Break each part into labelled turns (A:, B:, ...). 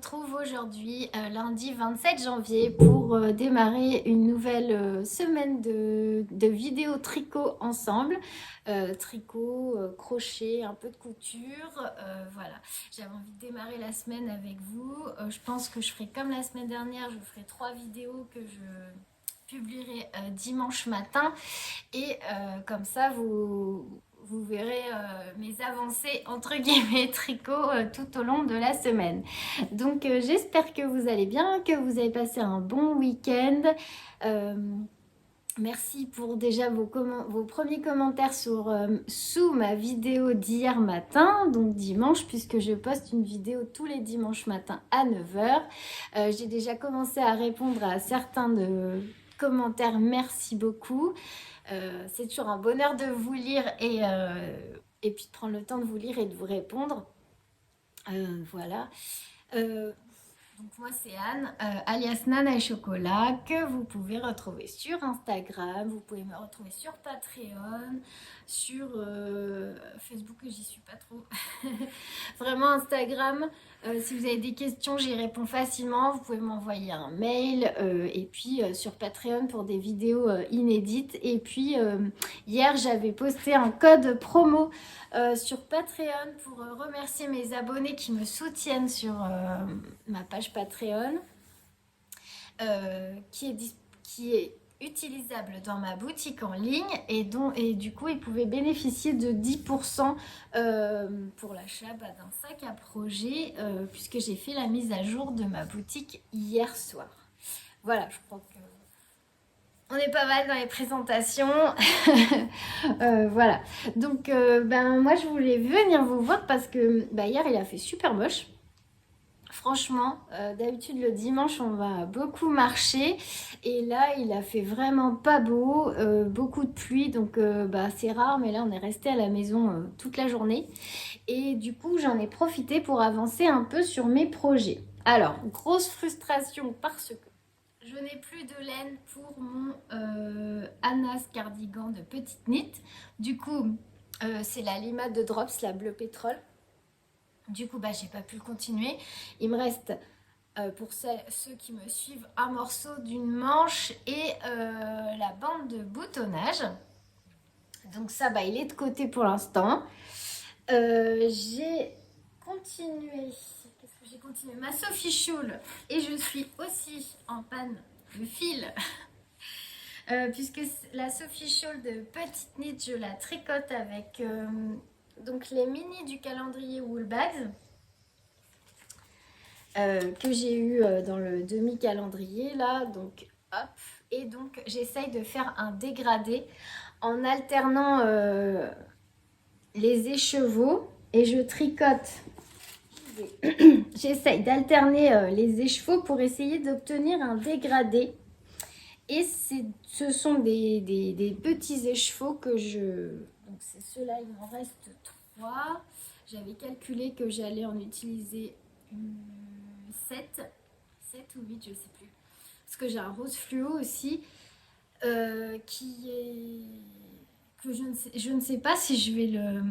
A: retrouve aujourd'hui, lundi 27 janvier, pour démarrer une nouvelle semaine de vidéos tricot ensemble. Tricot, crochet, un peu de couture. Voilà, j'avais envie de démarrer la semaine avec vous. Je pense que je ferai comme la semaine dernière, je ferai 3 vidéos que je publierai dimanche matin. Et comme ça, vous verrez mes avancées entre guillemets tricot tout au long de la semaine. Donc j'espère que vous allez bien, que vous avez passé un bon week-end. Euh, Merci pour déjà vos premiers commentaires sous ma vidéo d'hier matin, donc dimanche, puisque je poste une vidéo tous les dimanches matins à 9 heures. J'ai déjà commencé à répondre à certains de commentaires, merci beaucoup. C'est toujours un bonheur de vous lire et puis de prendre le temps de vous lire et de vous répondre. Voilà. Donc moi c'est Anne, alias Nana et Chocolat, que vous pouvez retrouver sur Instagram, vous pouvez me retrouver sur Patreon, sur Facebook, j'y suis pas trop. Vraiment Instagram, si vous avez des questions, j'y réponds facilement, vous pouvez m'envoyer un mail, et puis sur Patreon pour des vidéos inédites. Et puis hier j'avais posté un code promo sur Patreon pour remercier mes abonnés qui me soutiennent sur ma page Patreon, qui est utilisable dans ma boutique en ligne et du coup ils pouvaient bénéficier de 10% pour l'achat d'un sac à projet, puisque j'ai fait la mise à jour de ma boutique hier soir. Voilà, je crois que on est pas mal dans les présentations. Voilà. Donc, moi, je voulais venir vous voir parce que hier, il a fait super moche. Franchement, d'habitude, le dimanche, on va beaucoup marcher. Et là, il a fait vraiment pas beau. Beaucoup de pluie. Donc, c'est rare. Mais là, on est resté à la maison toute la journée. Et du coup, j'en ai profité pour avancer un peu sur mes projets. Alors, grosse frustration parce que je n'ai plus de laine pour mon Anas cardigan de petite knit. Du coup, c'est la Lima de Drops, la bleu pétrole. Du coup, j'ai pas pu le continuer. Il me reste, pour ceux qui me suivent, un morceau d'une manche et la bande de boutonnage. Donc ça, il est de côté pour l'instant. J'ai continué. Qu'est-ce que j'ai continué? Ma Sophie School. Et je suis aussi en panne de fil. Puisque la Sophie School de petite knit, je la tricote avec donc les mini du calendrier Woolbags, que j'ai eu dans le demi-calendrier là. Donc hop. Et donc j'essaye de faire un dégradé en alternant les écheveaux et je tricote. J'essaye d'alterner les écheveaux pour essayer d'obtenir un dégradé. Et ce sont des petits écheveaux que je... Donc c'est ceux-là, il m'en reste 3. J'avais calculé que j'allais en utiliser 7 ou 8, je ne sais plus. Parce que j'ai un rose fluo aussi, qui est... que je ne sais pas si je vais le...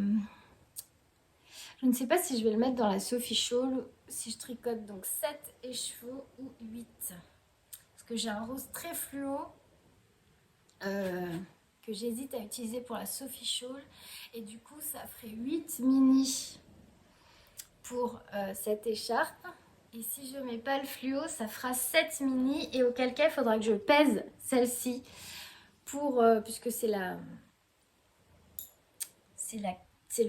A: Je ne sais pas si je vais le mettre dans la Sophie School, si je tricote donc 7 écheveaux ou 8. Parce que j'ai un rose très fluo que j'hésite à utiliser pour la Sophie School. Et du coup, ça ferait 8 mini pour cette écharpe. Et si je ne mets pas le fluo, ça fera 7 mini. Et auquel cas, il faudra que je pèse celle-ci pour... puisque c'est le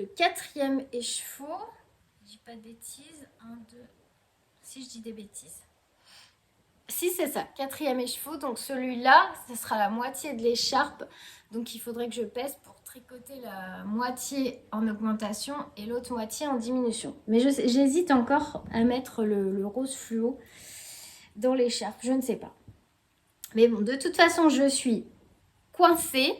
A: 4e écheveau. Je dis pas de bêtises. 1, 2... Si je dis des bêtises. Si, c'est ça, 4e écheveau. Donc celui-là, ce sera la moitié de l'écharpe. Donc il faudrait que je pèse pour tricoter la moitié en augmentation et l'autre moitié en diminution. Mais j'hésite encore à mettre le rose fluo dans l'écharpe. Je ne sais pas. Mais bon, de toute façon, je suis coincée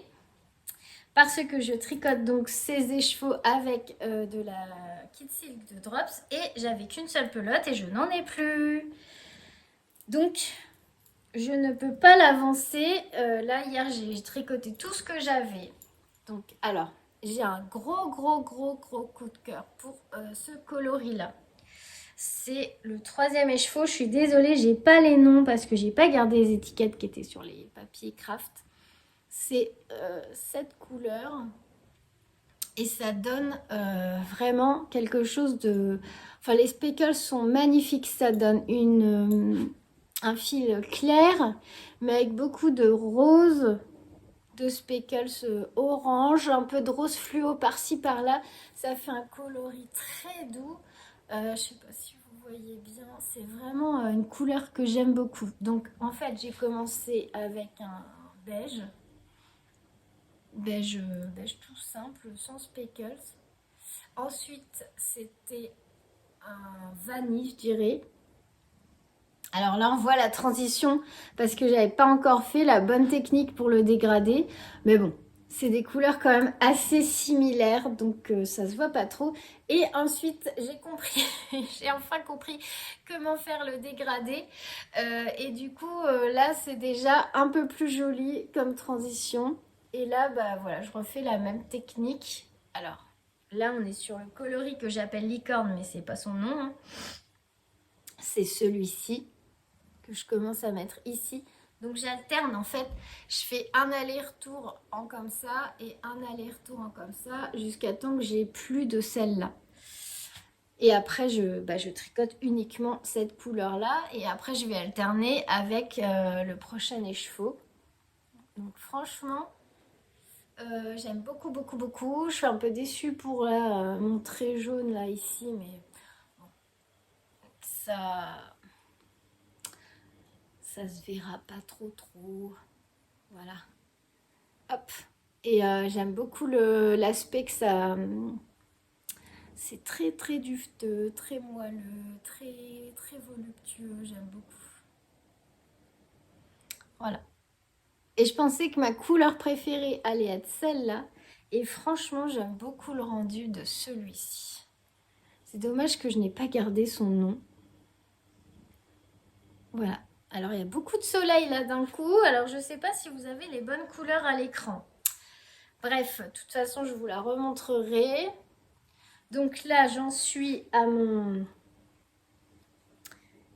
A: parce que je tricote donc ces écheveaux avec de la Kid Silk de Drops. Et j'avais qu'une seule pelote et je n'en ai plus. Donc, je ne peux pas l'avancer. Là, hier, j'ai tricoté tout ce que j'avais. Donc, j'ai un gros coup de cœur pour ce coloris-là. C'est le troisième écheveau. Je suis désolée, j'ai pas les noms parce que j'ai pas gardé les étiquettes qui étaient sur les papiers craft. C'est cette couleur et ça donne vraiment quelque chose de... Enfin, les speckles sont magnifiques. Ça donne un fil clair, mais avec beaucoup de rose, de speckles orange, un peu de rose fluo par-ci par-là. Ça fait un coloris très doux. Je sais pas si vous voyez bien, c'est vraiment une couleur que j'aime beaucoup. Donc en fait, j'ai commencé avec un beige, beige tout simple, sans speckles. Ensuite, c'était un vanille, je dirais. Alors là, on voit la transition parce que j'avais pas encore fait la bonne technique pour le dégrader. Mais bon, c'est des couleurs quand même assez similaires, donc ça se voit pas trop. Et ensuite, j'ai compris, j'ai enfin compris comment faire le dégradé. Et du coup, là, c'est déjà un peu plus joli comme transition. Et là, bah voilà, je refais la même technique. Alors, là, on est sur le coloris que j'appelle licorne, mais c'est pas son nom, hein. C'est celui-ci que je commence à mettre ici. Donc j'alterne en fait, je fais un aller-retour en comme ça et un aller-retour en comme ça jusqu'à temps que j'ai plus de celle-là. Et après je tricote uniquement cette couleur-là et après je vais alterner avec le prochain écheveau. Donc franchement, j'aime beaucoup beaucoup beaucoup. Je suis un peu déçue pour mon trait jaune là ici, mais bon, ça se verra pas trop. Voilà. Hop. Et j'aime beaucoup l'aspect que ça... c'est très dufteux, très moelleux, très voluptueux. J'aime beaucoup. Voilà. Et je pensais que ma couleur préférée allait être celle-là. Et franchement, j'aime beaucoup le rendu de celui-ci. C'est dommage que je n'ai pas gardé son nom. Voilà. Alors, il y a beaucoup de soleil là d'un coup. Alors, je ne sais pas si vous avez les bonnes couleurs à l'écran. Bref, de toute façon, je vous la remontrerai. Donc là, j'en suis à mon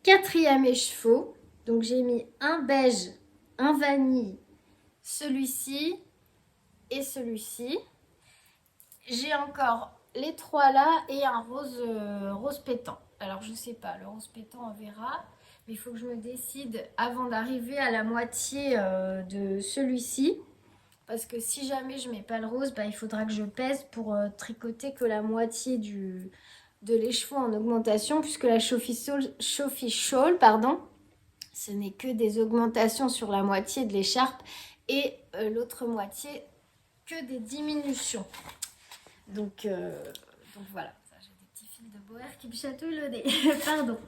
A: quatrième écheveau. Donc j'ai mis un beige, un vanille, celui-ci et celui-ci. J'ai encore les trois là et un rose pétant. Alors je sais pas, le rose pétant on verra. Mais il faut que je me décide avant d'arriver à la moitié de celui-ci. Parce que si jamais je mets pas le rose, bah, il faudra que je pèse pour tricoter que la moitié de l'écheveau en augmentation. Puisque la Shofi Shawl, pardon, ce n'est que des augmentations sur la moitié de l'écharpe. Et l'autre moitié, que des diminutions. Donc voilà. J'ai des petits fils de boère qui me chatouillent le nez. Pardon.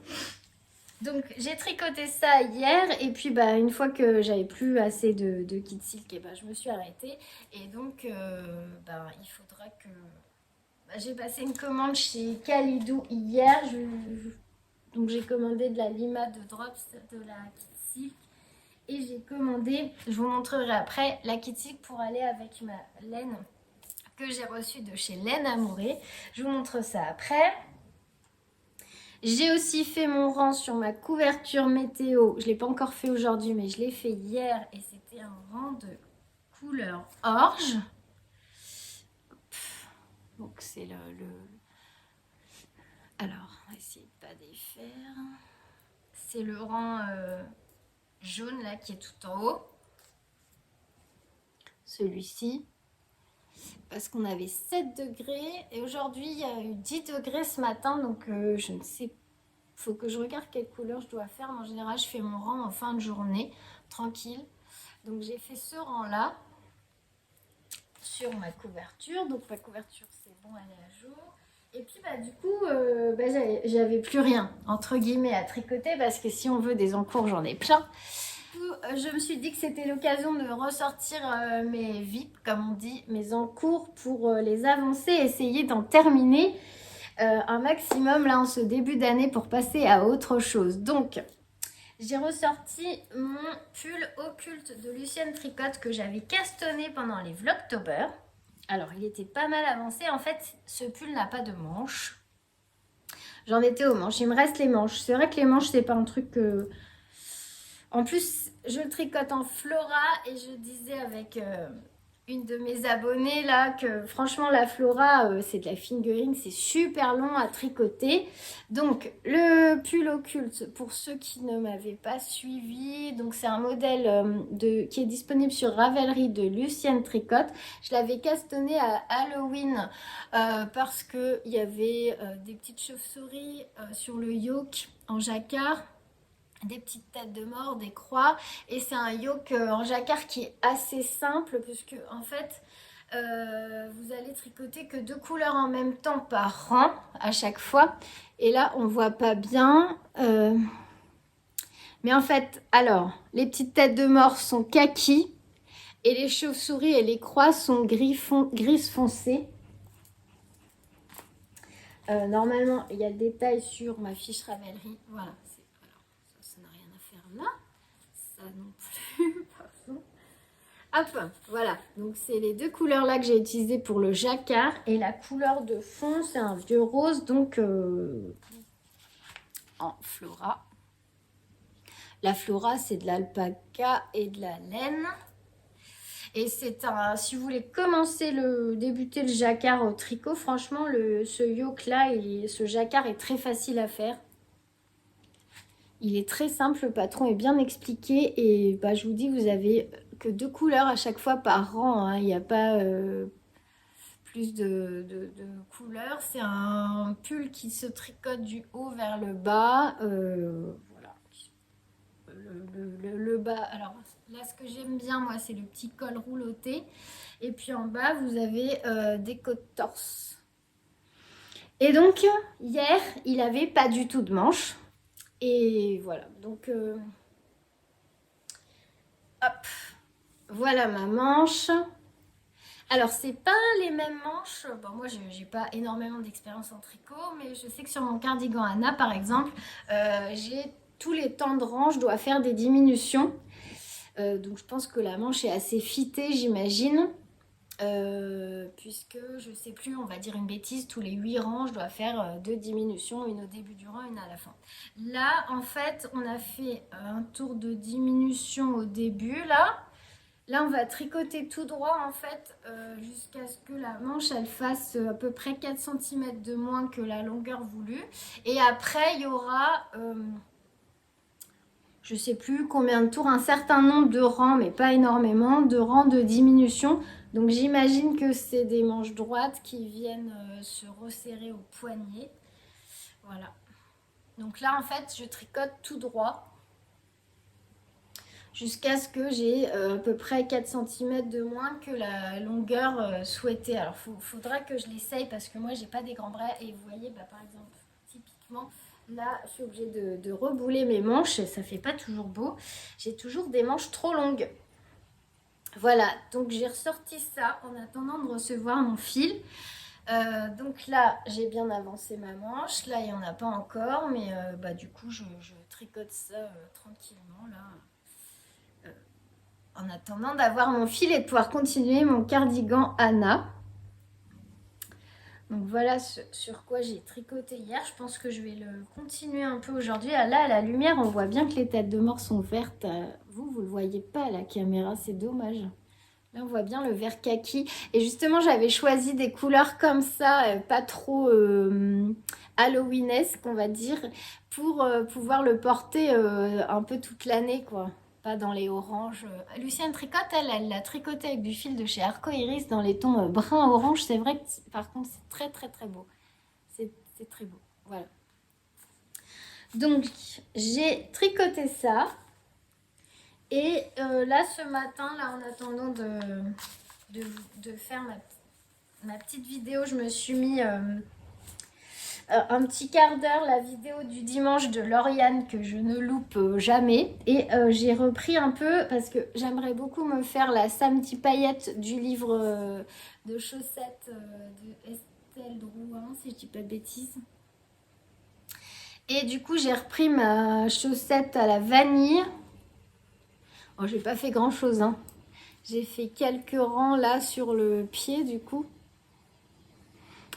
A: Donc j'ai tricoté ça hier et puis bah, une fois que j'avais plus assez de kit silk, et bah, je me suis arrêtée. Et donc bah, il faudra que... Bah, j'ai passé une commande chez Kalidou hier. Donc j'ai commandé de la Lima de Drops, de la kit silk. Et j'ai commandé, je vous montrerai après, la kit silk pour aller avec ma laine que j'ai reçue de chez Laine Amourée. Je vous montre ça après. J'ai aussi fait mon rang sur ma couverture météo. Je ne l'ai pas encore fait aujourd'hui, mais je l'ai fait hier. Et c'était un rang de couleur orge. Donc c'est Alors, on va essayer de ne pas défaire. C'est le rang jaune là qui est tout en haut. Celui-ci. Parce qu'on avait 7 degrés. Et aujourd'hui, il y a eu 10 degrés ce matin. Donc je ne sais pas. Faut que je regarde quelle couleur je dois faire. En général, je fais mon rang en fin de journée, tranquille. Donc j'ai fait ce rang là sur ma couverture. Donc ma couverture c'est bon, elle est à jour. Et puis bah du coup j'avais plus rien entre guillemets à tricoter parce que si on veut des encours j'en ai plein. Du coup je me suis dit que c'était l'occasion de ressortir mes VIP comme on dit, mes encours pour les avancer, essayer d'en terminer un maximum là en ce début d'année pour passer à autre chose. Donc j'ai ressorti mon pull occulte de Lucienne Tricotte que j'avais castonné pendant les Vlogtober. Alors il était pas mal avancé. En fait ce pull n'a pas de manches. J'en étais aux manches. Il me reste les manches. C'est vrai que les manches, c'est pas un truc que... En plus, je le tricote en Flora et je disais avec une de mes abonnées là que franchement la Flora, c'est de la fingering, c'est super long à tricoter. Donc le pull occulte, pour ceux qui ne m'avaient pas suivi, donc c'est un modèle qui est disponible sur Ravelry de Lucienne Tricotte. Je l'avais castonné à Halloween parce qu'il y avait des petites chauves-souris sur le yoke en jacquard, des petites têtes de mort, des croix, et c'est un yoke en jacquard qui est assez simple puisque en fait vous allez tricoter que 2 couleurs en même temps par rang à chaque fois, et là on voit pas bien mais en fait alors les petites têtes de mort sont kaki et les chauves-souris et les croix sont gris foncé. Normalement il y a le détail sur ma fiche Ravelry, voilà. Ça n'a rien à faire là, ça non plus, pardon. Hop, voilà, donc c'est les 2 couleurs là que j'ai utilisées pour le jacquard, et la couleur de fond c'est un vieux rose, donc en Flora. La Flora c'est de l'alpaca et de la laine, et c'est un, si vous voulez débuter le jacquard au tricot, franchement ce yoke là et ce jacquard est très facile à faire. Il est très simple, le patron est bien expliqué, et bah, je vous dis, vous avez que 2 couleurs à chaque fois par rang, hein. Il n'y a pas plus de couleurs. C'est un pull qui se tricote du haut vers le bas. Voilà. Le bas, alors là ce que j'aime bien moi c'est le petit col rouloté. Et puis en bas vous avez des côtes torse. Et donc hier il n'avait pas du tout de manches. Et voilà, donc hop, voilà ma manche. Alors c'est pas les mêmes manches, bon moi j'ai pas énormément d'expérience en tricot, mais je sais que sur mon cardigan Anna par exemple, j'ai tous les temps de rang, je dois faire des diminutions. Donc je pense que la manche est assez fitée, j'imagine. Puisque je sais plus, on va dire une bêtise, tous les 8 rangs je dois faire 2 diminutions, une au début du rang, une à la fin. Là en fait on a fait un tour de diminution au début là on va tricoter tout droit en fait jusqu'à ce que la manche elle fasse à peu près 4 cm de moins que la longueur voulue, et après il y aura je sais plus combien de tours, un certain nombre de rangs, mais pas énormément, de rangs de diminution. Donc j'imagine que c'est des manches droites qui viennent se resserrer au poignet. Voilà. Donc là en fait je tricote tout droit jusqu'à ce que j'ai à peu près 4 cm de moins que la longueur souhaitée. Alors faudra que je l'essaye parce que moi j'ai pas des grands bras, et vous voyez bah, par exemple typiquement là je suis obligée de rebouler mes manches et ça fait pas toujours beau, j'ai toujours des manches trop longues. Voilà, donc j'ai ressorti ça en attendant de recevoir mon fil. Donc là j'ai bien avancé ma manche, là il n'y en a pas encore, mais bah, du coup je tricote ça tranquillement là en attendant d'avoir mon fil et de pouvoir continuer mon cardigan Anna. Donc voilà sur quoi j'ai tricoté hier. Je pense que je vais le continuer un peu aujourd'hui. Là, à la lumière, on voit bien que les têtes de mort sont vertes. Vous ne le voyez pas à la caméra, c'est dommage. Là, on voit bien le vert kaki. Et justement, j'avais choisi des couleurs comme ça, pas trop halloweenesque, on va dire, pour pouvoir le porter un peu toute l'année, quoi. Pas dans les oranges. Lucienne Tricotte, elle l'a tricoté avec du fil de chez Arco Iris dans les tons brun-orange. C'est vrai que par contre, c'est très très très beau. C'est très beau. Voilà. Donc, j'ai tricoté ça. Et là, ce matin, là, en attendant de faire ma petite vidéo, je me suis mis un petit quart d'heure la vidéo du dimanche de Lauriane que je ne loupe jamais, et j'ai repris un peu parce que j'aimerais beaucoup me faire la samedi paillette du livre de chaussettes de Estelle Drouin, si je dis pas de bêtises. Et du coup j'ai repris ma chaussette à la vanille. Oh, j'ai pas fait grand chose hein. J'ai fait quelques rangs là sur le pied du coup.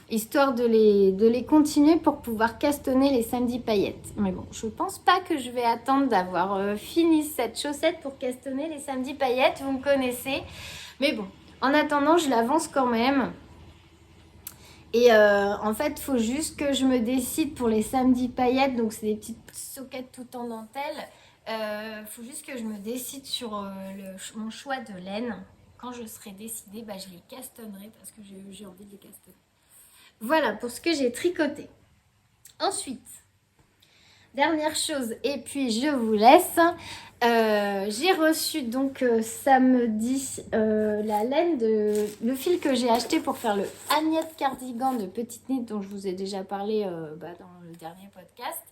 A: histoire de les continuer pour pouvoir castonner les samedis paillettes. Mais bon, je pense pas que je vais attendre d'avoir fini cette chaussette pour castonner les samedis paillettes, vous me connaissez. Mais bon, en attendant, je l'avance quand même. Et en fait, il faut juste que je me décide pour les samedis paillettes. Donc, c'est des petites soquettes tout en dentelle. Il faut juste que je me décide sur mon choix de laine. Quand je serai décidée, bah, je les castonnerai parce que j'ai envie de les castonner. Voilà pour ce que j'ai tricoté. Ensuite, dernière chose, et puis je vous laisse. J'ai reçu donc samedi la laine le fil que j'ai acheté pour faire le Agnette cardigan de Petite Nid dont je vous ai déjà parlé dans le dernier podcast.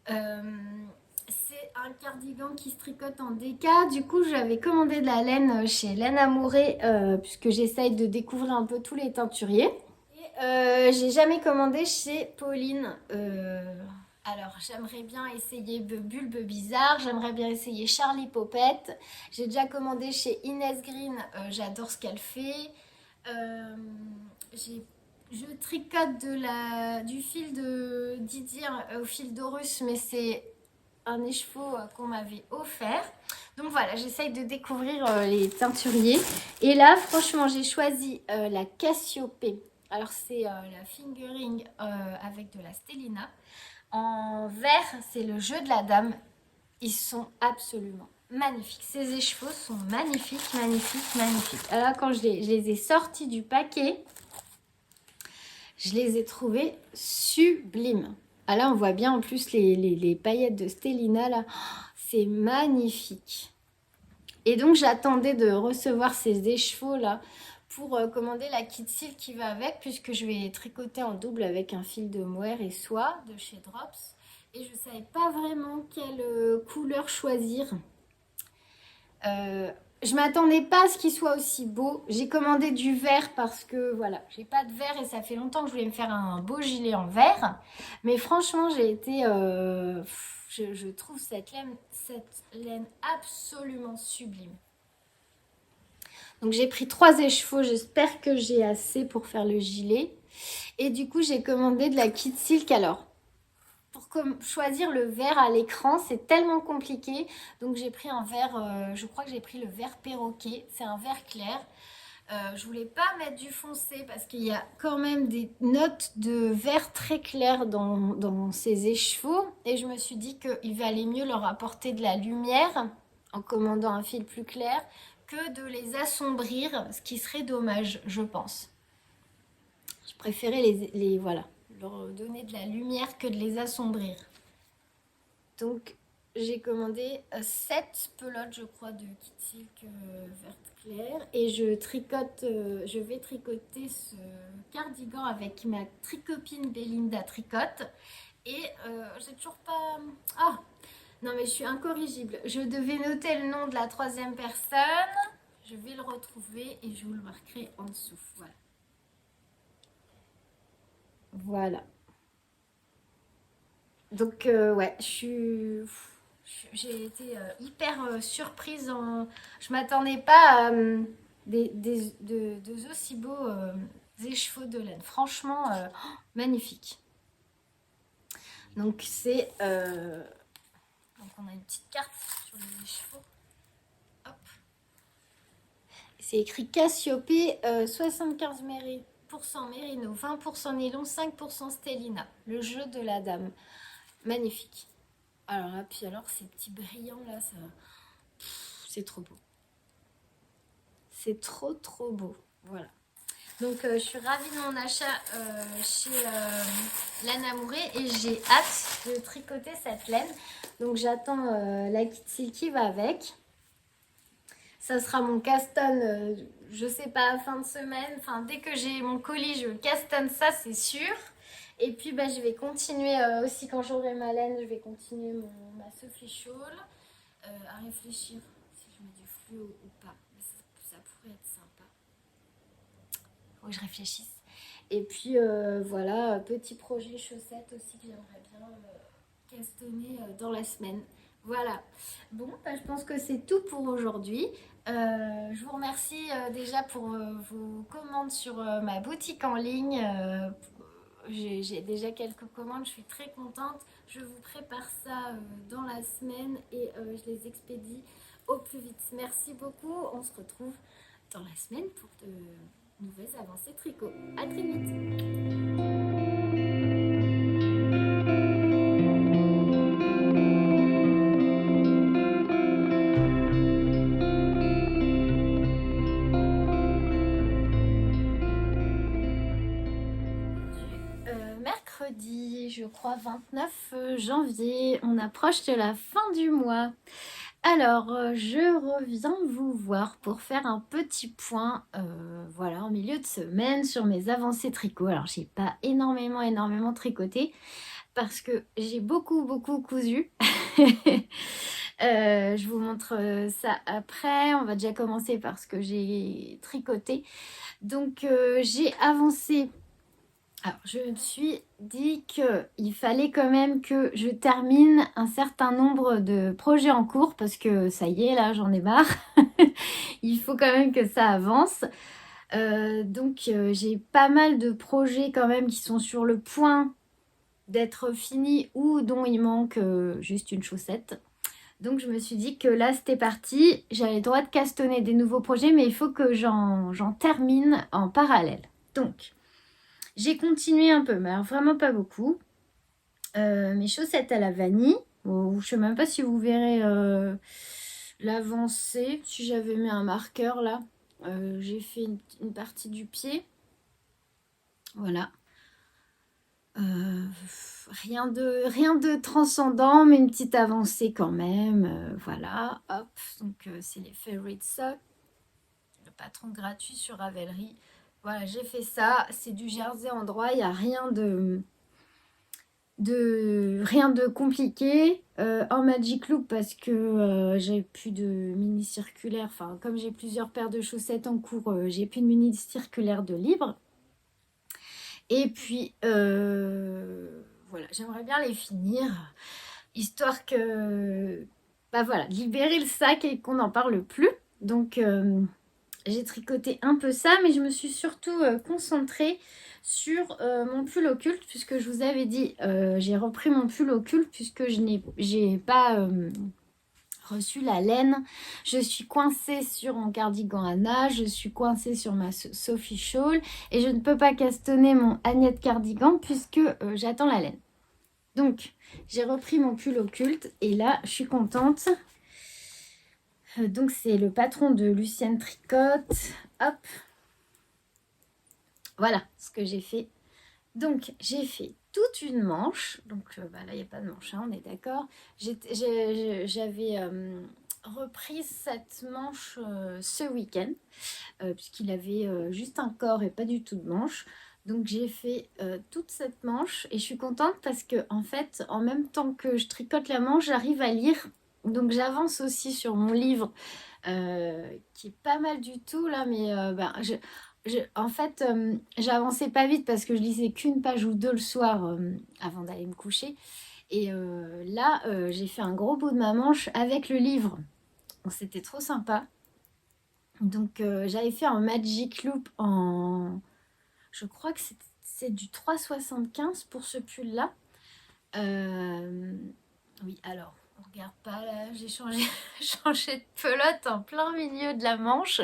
A: C'est un cardigan qui se tricote en déca. Du coup, j'avais commandé de la laine chez Laine Amourée puisque j'essaye de découvrir un peu tous les teinturiers. J'ai jamais commandé chez Pauline. Alors, j'aimerais bien essayer Bulbe Bizarre. J'aimerais bien essayer Charlie Popette. J'ai déjà commandé chez Inès Green. J'adore ce qu'elle fait. Je tricote du fil de Didier au fil d'Horus, mais c'est un écheveau qu'on m'avait offert. Donc voilà, j'essaye de découvrir les teinturiers. Et là, franchement, j'ai choisi la Cassiopée. Alors, c'est la fingering avec de la Stellina. En vert, c'est le jeu de la dame. Ils sont absolument magnifiques. Ces écheveaux sont magnifiques, magnifiques, magnifiques. Alors, quand je les ai sortis du paquet, je les ai trouvés sublimes. Ah là, on voit bien en plus les paillettes de Stellina, là. Oh, c'est magnifique. Et donc, j'attendais de recevoir ces écheveaux, là, pour commander la kit silk qui va avec, puisque je vais tricoter en double avec un fil de mohair et soie de chez Drops. Et je ne savais pas vraiment quelle couleur choisir. Je m'attendais pas à ce qu'il soit aussi beau. J'ai commandé du vert parce que voilà, j'ai pas de vert et ça fait longtemps que je voulais me faire un beau gilet en vert. Mais franchement, j'ai été, je trouve cette laine absolument sublime. Donc j'ai pris 3 écheveaux. J'espère que j'ai assez pour faire le gilet. Et du coup, j'ai commandé de la kit silk. Alors, pour choisir le vert à l'écran, c'est tellement compliqué. Donc j'ai pris un vert, je crois que j'ai pris le vert perroquet. C'est un vert clair. Je voulais pas mettre du foncé parce qu'il y a quand même des notes de vert très clair dans ces écheveaux. Et je me suis dit qu'il valait mieux leur apporter de la lumière en commandant un fil plus clair que de les assombrir, ce qui serait dommage, je pense. Je préférais voilà, leur donner de la lumière que de les assombrir. Donc, j'ai commandé 7 pelotes, je crois, de kit silk verte claire. Et je vais tricoter ce cardigan avec ma tricopine Belinda Tricote. Et j'ai toujours pas... Ah, non mais je suis incorrigible. Je devais noter le nom de la 3e personne. Je vais le retrouver et je vous le marquerai en dessous. Voilà. Voilà. Donc, ouais, j'ai été hyper surprise. Je m'attendais pas à de aussi beaux écheveaux de laine. Franchement, magnifique. Donc, donc, on a une petite carte sur les écheveaux. Hop. C'est écrit Cassiopée, 75 mérino, 20% nylon, 5% stellina. Le jeu de la dame. Magnifique. Alors là, puis alors, ces petits brillants là, c'est trop beau. C'est trop trop beau. Voilà. Donc je suis ravie de mon achat chez Laine Amourée et j'ai hâte de tricoter cette laine. Donc j'attends la kit silky va avec. Ça sera mon caston, je sais pas, fin de semaine. Enfin, dès que j'ai mon colis, je castonne ça, c'est sûr. Et puis, bah, je vais continuer aussi quand j'aurai ma laine, je vais continuer ma Sophie Shawl à réfléchir si je mets du fluo ou pas. Mais ça pourrait être sympa. Faut que je réfléchisse. Et puis, voilà, petit projet chaussettes aussi que j'aimerais bien castonner dans la semaine. Voilà. Bon, bah, je pense que c'est tout pour aujourd'hui. Je vous remercie déjà pour vos commandes sur ma boutique en ligne. J'ai déjà quelques commandes, je suis très contente. Je vous prépare ça dans la semaine et je les expédie au plus vite. Merci beaucoup. On se retrouve dans la semaine pour de nouvelles avancées tricot. À très vite. Mercredi, je crois 29 janvier, on approche de la fin du mois. Alors, je reviens vous voir pour faire un petit point, voilà, en milieu de semaine sur mes avancées tricot. Alors, j'ai pas énormément tricoté parce que j'ai beaucoup cousu. Je vous montre ça après. On va déjà commencer par ce que j'ai tricoté. Donc, j'ai avancé. Alors, je me suis dit qu'il fallait quand même que je termine un certain nombre de projets en cours parce que ça y est, là, j'en ai marre. Il faut quand même que ça avance. Donc, j'ai pas mal de projets quand même qui sont sur le point d'être finis ou dont il manque juste une chaussette. Donc, je me suis dit que là, c'était parti. J'avais le droit de castonner des nouveaux projets, mais il faut que j'en termine en parallèle. Donc, j'ai continué un peu, mais alors vraiment pas beaucoup. Mes chaussettes à la vanille. Bon, je ne sais même pas si vous verrez l'avancée. Si j'avais mis un marqueur là, j'ai fait une partie du pied. Voilà. Euh, rien de transcendant, mais une petite avancée quand même. Voilà. Hop. Donc, c'est les Favorite Socks. Le patron gratuit sur Ravelry. Voilà, j'ai fait ça. C'est du jersey en droit. Il n'y a rien de compliqué en Magic Loop parce que j'ai plus de mini circulaire, enfin comme j'ai plusieurs paires de chaussettes en cours, j'ai plus de mini circulaire de libre. Et puis voilà, j'aimerais bien les finir histoire que bah voilà, libérer le sac et qu'on n'en parle plus. Donc j'ai tricoté un peu ça, mais je me suis surtout concentrée sur mon pull occulte, puisque je vous avais dit, j'ai repris mon pull occulte, puisque j'ai pas reçu la laine. Je suis coincée sur mon cardigan Anna, je suis coincée sur ma Sophie Shawl, et je ne peux pas castonner mon Agnette cardigan, puisque j'attends la laine. Donc, j'ai repris mon pull occulte, et là, je suis contente. Donc c'est le patron de Lucienne Tricotte. Hop. Voilà ce que j'ai fait. Donc j'ai fait toute une manche. Donc bah, là il n'y a pas de manche, hein, on est d'accord. J'avais repris cette manche ce week-end. Puisqu'il avait juste un corps et pas du tout de manche. Donc j'ai fait toute cette manche et je suis contente parce que en fait, en même temps que je tricote la manche, j'arrive à lire. Donc j'avance aussi sur mon livre qui est pas mal du tout là, mais ben, en fait, j'avançais pas vite parce que je lisais qu'une page ou deux le soir avant d'aller me coucher. Et là, j'ai fait un gros bout de ma manche avec le livre. Donc c'était trop sympa. Donc j'avais fait un Magic Loop en... Je crois que c'est du 3,75 pour ce pull-là. Euh, Oui, alors, on regarde pas là, j'ai changé, changé de pelote en plein milieu de la manche.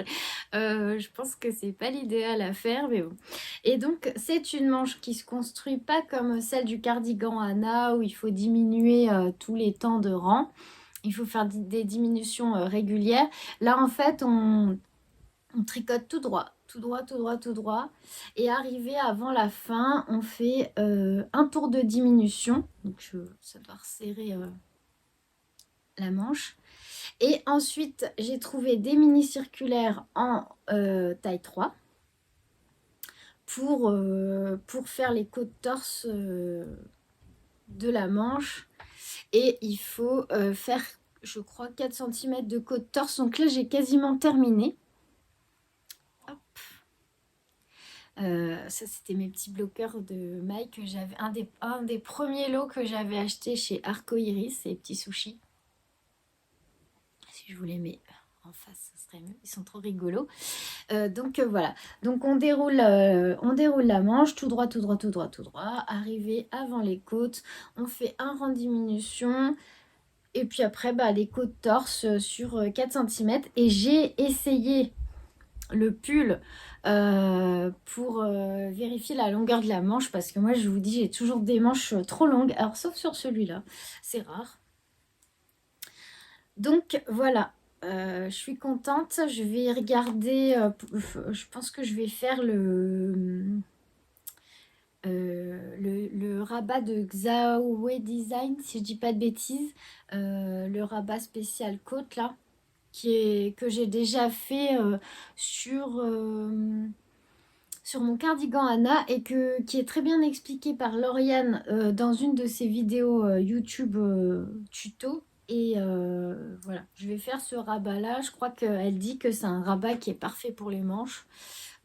A: Je pense que c'est pas l'idéal à faire, mais bon. Et donc, c'est une manche qui se construit pas comme celle du cardigan Anna où il faut diminuer tous les temps de rang. Il faut faire des diminutions régulières. Là, en fait, on tricote tout droit, tout droit, tout droit, tout droit. Et arrivé avant la fin, on fait un tour de diminution. Donc, ça va resserrer la manche. Et ensuite, j'ai trouvé des mini circulaires en taille 3 pour faire les côtes torse de la manche. Et il faut faire, je crois, 4 cm de côte torse. Donc là, j'ai quasiment terminé. Hop. Ça, c'était mes petits bloqueurs de mailles que j'avais, un des premiers lots que j'avais acheté chez Arco Iris, ces petits sushis. Si je vous les mets en face, ce serait mieux. Ils sont trop rigolos. Donc voilà. Donc on déroule la manche tout droit, tout droit, tout droit, tout droit. Arrivé avant les côtes, on fait un rang diminution. Et puis après, bah, les côtes torse sur 4 cm. Et j'ai essayé le pull pour vérifier la longueur de la manche. Parce que moi, je vous dis, j'ai toujours des manches trop longues. Alors, sauf sur celui-là. C'est rare. Donc, voilà. Je suis contente. Je vais regarder. Je pense que je vais faire le rabat de Xiaowei Design, si je dis pas de bêtises. Le rabat spécial côte, là. Que j'ai déjà fait sur mon cardigan Anna et qui est très bien expliqué par Lauriane dans une de ses vidéos YouTube tuto. Et voilà, je vais faire ce rabat-là. Je crois qu'elle dit que c'est un rabat qui est parfait pour les manches.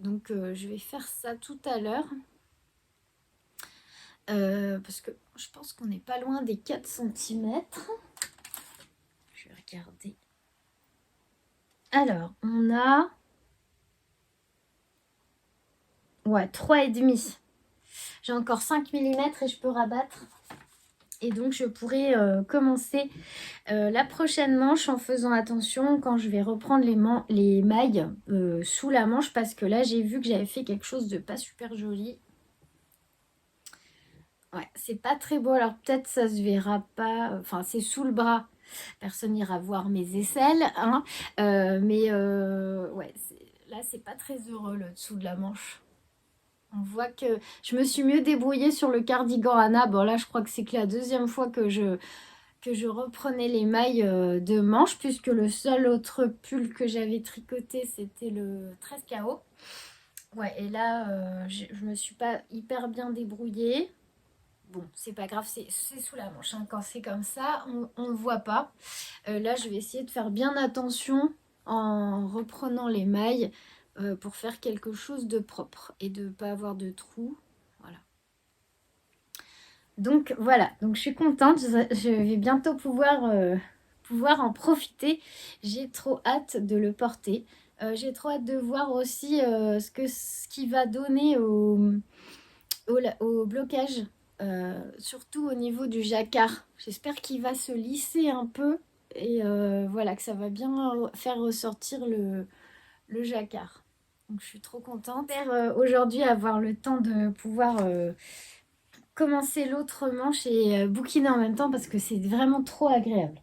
A: Donc je vais faire ça tout à l'heure. Parce que je pense qu'on n'est pas loin des 4 cm. Je vais regarder. Alors, on a... Ouais, 3,5. J'ai encore 5 mm et je peux rabattre. Et donc, je pourrais commencer la prochaine manche en faisant attention quand je vais reprendre les mailles sous la manche. Parce que là, j'ai vu que j'avais fait quelque chose de pas super joli. Ouais, c'est pas très beau. Alors, peut-être ça se verra pas. Enfin, c'est sous le bras. Personne n'ira voir mes aisselles. Hein. Ouais, là, c'est pas très heureux le dessous de la manche. On voit que je me suis mieux débrouillée sur le cardigan Anna. Bon, là, je crois que c'est que la deuxième fois que je reprenais les mailles de manche, puisque le seul autre pull que j'avais tricoté, c'était le 13 KO. Ouais, et là, je me suis pas hyper bien débrouillée. Bon, c'est pas grave, c'est sous la manche. Hein. Quand c'est comme ça, on ne voit pas. Là, je vais essayer de faire bien attention en reprenant les mailles pour faire quelque chose de propre et de ne pas avoir de trous. Voilà. Donc voilà, donc je suis contente. Je vais bientôt pouvoir en profiter. J'ai trop hâte de le porter. J'ai trop hâte de voir aussi ce qu'il va donner au blocage. Surtout au niveau du jacquard. J'espère qu'il va se lisser un peu et voilà, que ça va bien faire ressortir le jacquard. Donc je suis trop contente. J'espère aujourd'hui avoir le temps de pouvoir commencer l'autre manche et bouquiner en même temps parce que c'est vraiment trop agréable.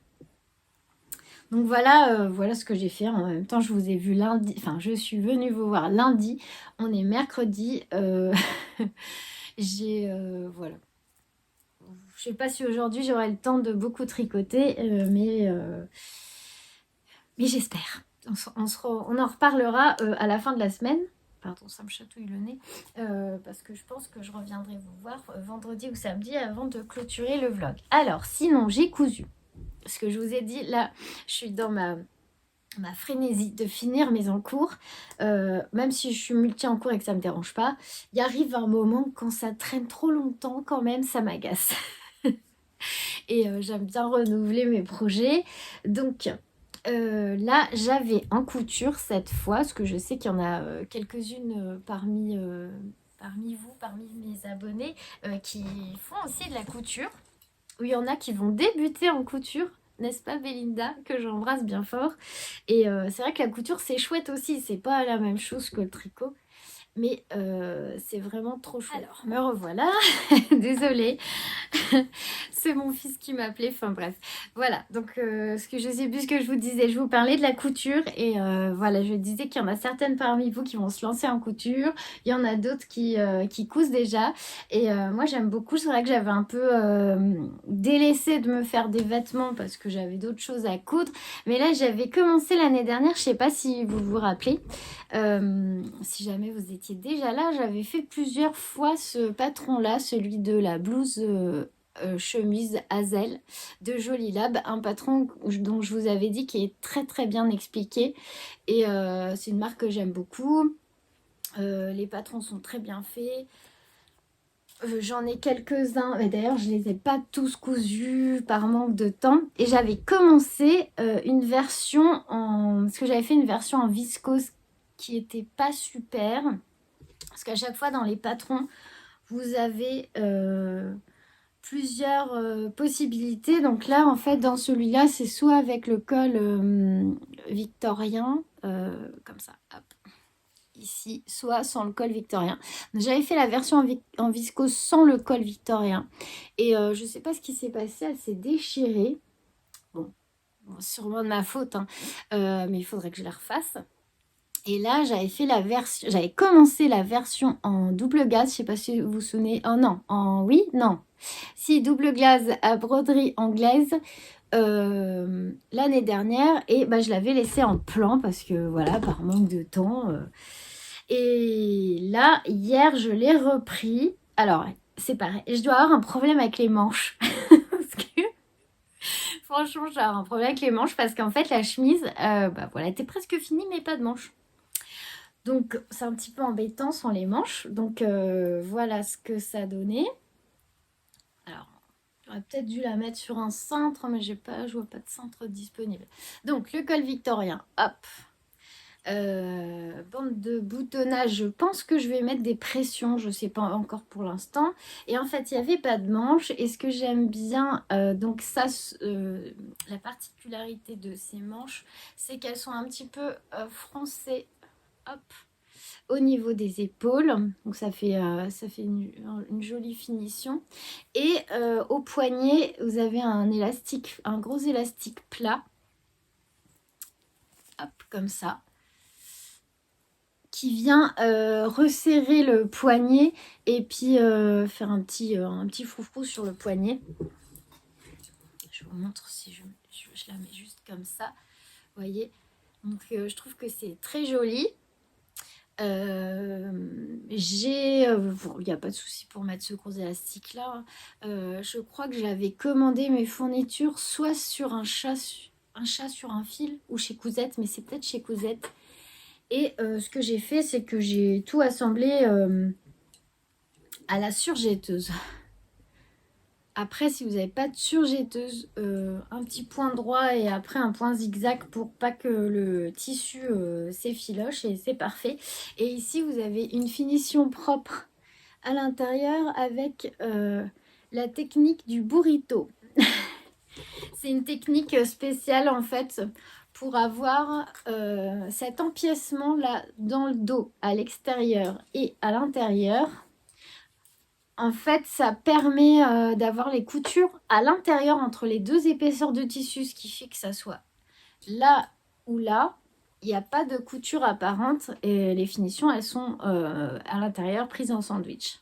A: Donc voilà ce que j'ai fait. En même temps, je vous ai vu lundi. Enfin, je suis venue vous voir lundi. On est mercredi. Voilà. Je sais pas si aujourd'hui j'aurai le temps de beaucoup tricoter, mais j'espère. On en reparlera à la fin de la semaine. Pardon, ça me chatouille le nez. Parce que je pense que je reviendrai vous voir vendredi ou samedi avant de clôturer le vlog. Alors, sinon, j'ai cousu. Ce que je vous ai dit, là, je suis dans ma frénésie de finir mes encours. Même si je suis multi en cours et que ça ne me dérange pas, il arrive un moment quand ça traîne trop longtemps, quand même, ça m'agace. Et j'aime bien renouveler mes projets. Donc là, j'avais en couture cette fois, parce que je sais qu'il y en a quelques-unes parmi vous, parmi mes abonnés, qui font aussi de la couture. Ou il y en a qui vont débuter en couture, n'est-ce pas Belinda, que j'embrasse bien fort. Et c'est vrai que la couture, c'est chouette aussi, c'est pas la même chose que le tricot. Mais c'est vraiment trop chouette. Alors, me revoilà. Désolée. C'est mon fils qui m'appelait. Enfin bref. Voilà. Donc, ce que je sais plus ce que je vous disais. Je vous parlais de la couture. Et voilà, je disais qu'il y en a certaines parmi vous qui vont se lancer en couture. Il y en a d'autres qui cousent déjà. Et moi, j'aime beaucoup. C'est vrai que j'avais un peu délaissé de me faire des vêtements parce que j'avais d'autres choses à coudre. Mais là, j'avais commencé l'année dernière. Je sais pas si vous vous rappelez. Si jamais vous étiez déjà là, j'avais fait plusieurs fois ce patron-là, celui de la blouse chemise Hazel de Jolie Lab, un patron dont je vous avais dit qui est très très bien expliqué et c'est une marque que j'aime beaucoup. Les patrons sont très bien faits. J'en ai quelques-uns, mais d'ailleurs je les ai pas tous cousus par manque de temps. Et j'avais commencé une version en... Parce que j'avais fait une version en viscose qui était pas super. Parce qu'à chaque fois dans les patrons, vous avez plusieurs possibilités. Donc là, en fait, dans celui-là, c'est soit avec le col victorien, comme ça, hop, ici, soit sans le col victorien. J'avais fait la version en viscose sans le col victorien. Et je sais pas ce qui s'est passé, elle s'est déchirée. Bon, sûrement de ma faute, hein. Mais il faudrait que je la refasse. Et là, j'avais commencé la version en double gaze. Je sais pas si vous vous souvenez. Oh non, oui, non. Si, double gaze à broderie anglaise l'année dernière. Et bah, je l'avais laissé en plan parce que voilà, par manque de temps. Et là, hier, je l'ai repris. Alors, c'est pareil. Je dois avoir un problème avec les manches. Parce que, franchement, j'ai un problème avec les manches parce qu'en fait, la chemise, bah voilà, était presque finie, mais pas de manches. Donc, c'est un petit peu embêtant sans les manches. Donc, voilà ce que ça donnait. Alors, j'aurais peut-être dû la mettre sur un cintre, mais je vois pas de cintre disponible. Donc, le col victorien, hop. Bande de boutonnage, je pense que je vais mettre des pressions, je sais pas encore pour l'instant. Et en fait, il n'y avait pas de manches. Et ce que j'aime bien, donc ça, la particularité de ces manches, c'est qu'elles sont un petit peu froncées, hop, au niveau des épaules. Donc ça fait une jolie finition. Et au poignet, vous avez un élastique, un gros élastique plat, hop, comme ça, qui vient resserrer le poignet et puis faire un petit froufrou sur le poignet. Je vous montre si je la mets juste comme ça. Vous voyez, donc je trouve que c'est très joli. Il n'y a pas de souci pour mettre ce gros élastique là. Je crois que j'avais commandé mes fournitures soit sur un chat sur un fil ou chez Cousette, mais c'est peut-être chez Cousette. Et ce que j'ai fait, c'est que j'ai tout assemblé à la surjetteuse. Après, si vous n'avez pas de surjetteuse, un petit point droit et après un point zigzag pour pas que le tissu s'effiloche, et c'est parfait. Et ici, vous avez une finition propre à l'intérieur avec la technique du burrito. C'est une technique spéciale en fait pour avoir cet empiècement là dans le dos, à l'extérieur et à l'intérieur. En fait, ça permet d'avoir les coutures à l'intérieur entre les deux épaisseurs de tissu, ce qui fait que ça soit là ou là. Il n'y a pas de couture apparente et les finitions, elles sont à l'intérieur prises en sandwich.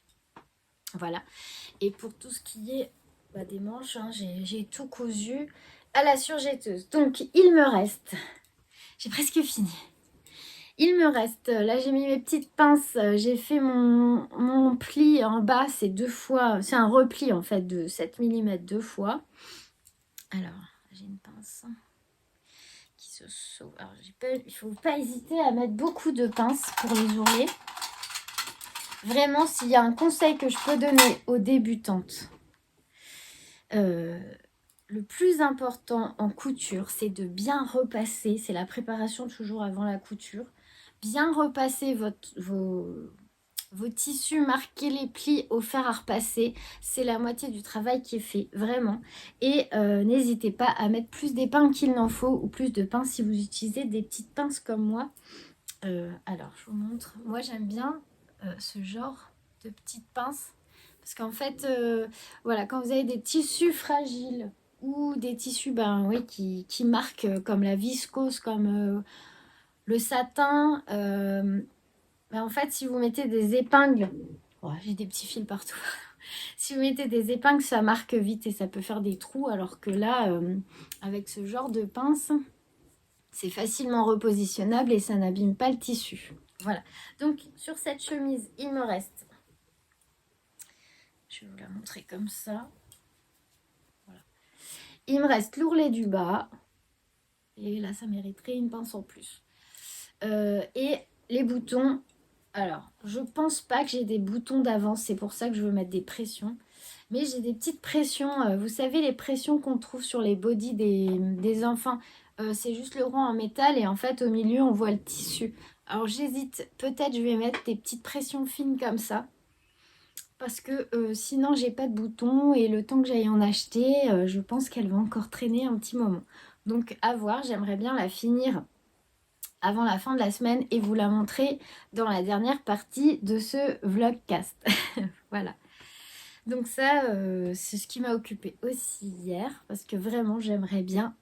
A: Voilà. Et pour tout ce qui est des manches, hein, j'ai tout cousu à la surjetteuse. Donc, il me reste... J'ai presque fini. Il me reste, là j'ai mis mes petites pinces, j'ai fait mon pli en bas, c'est deux fois, c'est un repli en fait de 7 mm deux fois. Alors, j'ai une pince qui se sauve. Alors, il ne faut pas hésiter à mettre beaucoup de pinces pour les ourlets. Vraiment, s'il y a un conseil que je peux donner aux débutantes, le plus important en couture, c'est de bien repasser, c'est la préparation toujours avant la couture, bien repasser vos tissus, marquer les plis au fer à repasser, c'est la moitié du travail qui est fait, vraiment. Et n'hésitez pas à mettre plus d'épingles qu'il n'en faut, ou plus de pinces si vous utilisez des petites pinces comme moi. Alors, je vous montre. Moi, j'aime bien ce genre de petites pinces, parce qu'en fait, voilà, quand vous avez des tissus fragiles, ou des tissus oui, qui marquent comme la viscose, comme le satin, en fait, si vous mettez des épingles, j'ai des petits fils partout. Si vous mettez des épingles, ça marque vite et ça peut faire des trous, alors que là, avec ce genre de pince, c'est facilement repositionnable et ça n'abîme pas le tissu. Voilà. Donc, sur cette chemise, il me reste... Je vais vous la montrer comme ça. Voilà. Il me reste l'ourlet du bas. Et là, ça mériterait une pince en plus. Et les boutons... Alors, je pense pas que j'ai des boutons d'avance, c'est pour ça que je veux mettre des pressions. Mais j'ai des petites pressions, vous savez, les pressions qu'on trouve sur les bodys des enfants. C'est juste le rond en métal et en fait, au milieu, on voit le tissu. Alors, j'hésite. Peut-être je vais mettre des petites pressions fines comme ça. Parce que sinon, j'ai pas de boutons et le temps que j'aille en acheter, je pense qu'elle va encore traîner un petit moment. Donc, à voir, j'aimerais bien la finir avant la fin de la semaine et vous la montrer dans la dernière partie de ce vlogcast. Voilà. Donc ça, c'est ce qui m'a occupée aussi hier parce que vraiment, j'aimerais bien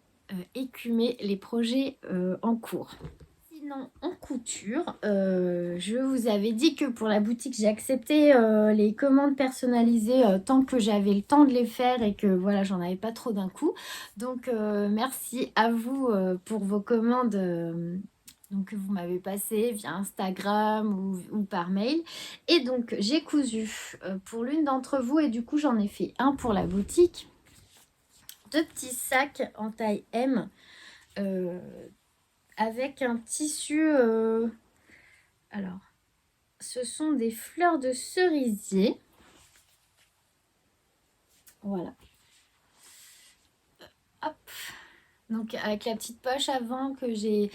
A: écumer les projets en cours. Sinon, en couture, je vous avais dit que pour la boutique, j'ai accepté les commandes personnalisées tant que j'avais le temps de les faire et que voilà, j'en avais pas trop d'un coup. Donc, merci à vous pour vos commandes donc, que vous m'avez passées via Instagram ou par mail. Et donc, j'ai cousu pour l'une d'entre vous et du coup, j'en ai fait un pour la boutique. Deux petits sacs en taille M. Avec un tissu, alors, ce sont des fleurs de cerisier. Voilà. Hop. Donc, avec la petite poche avant que j'ai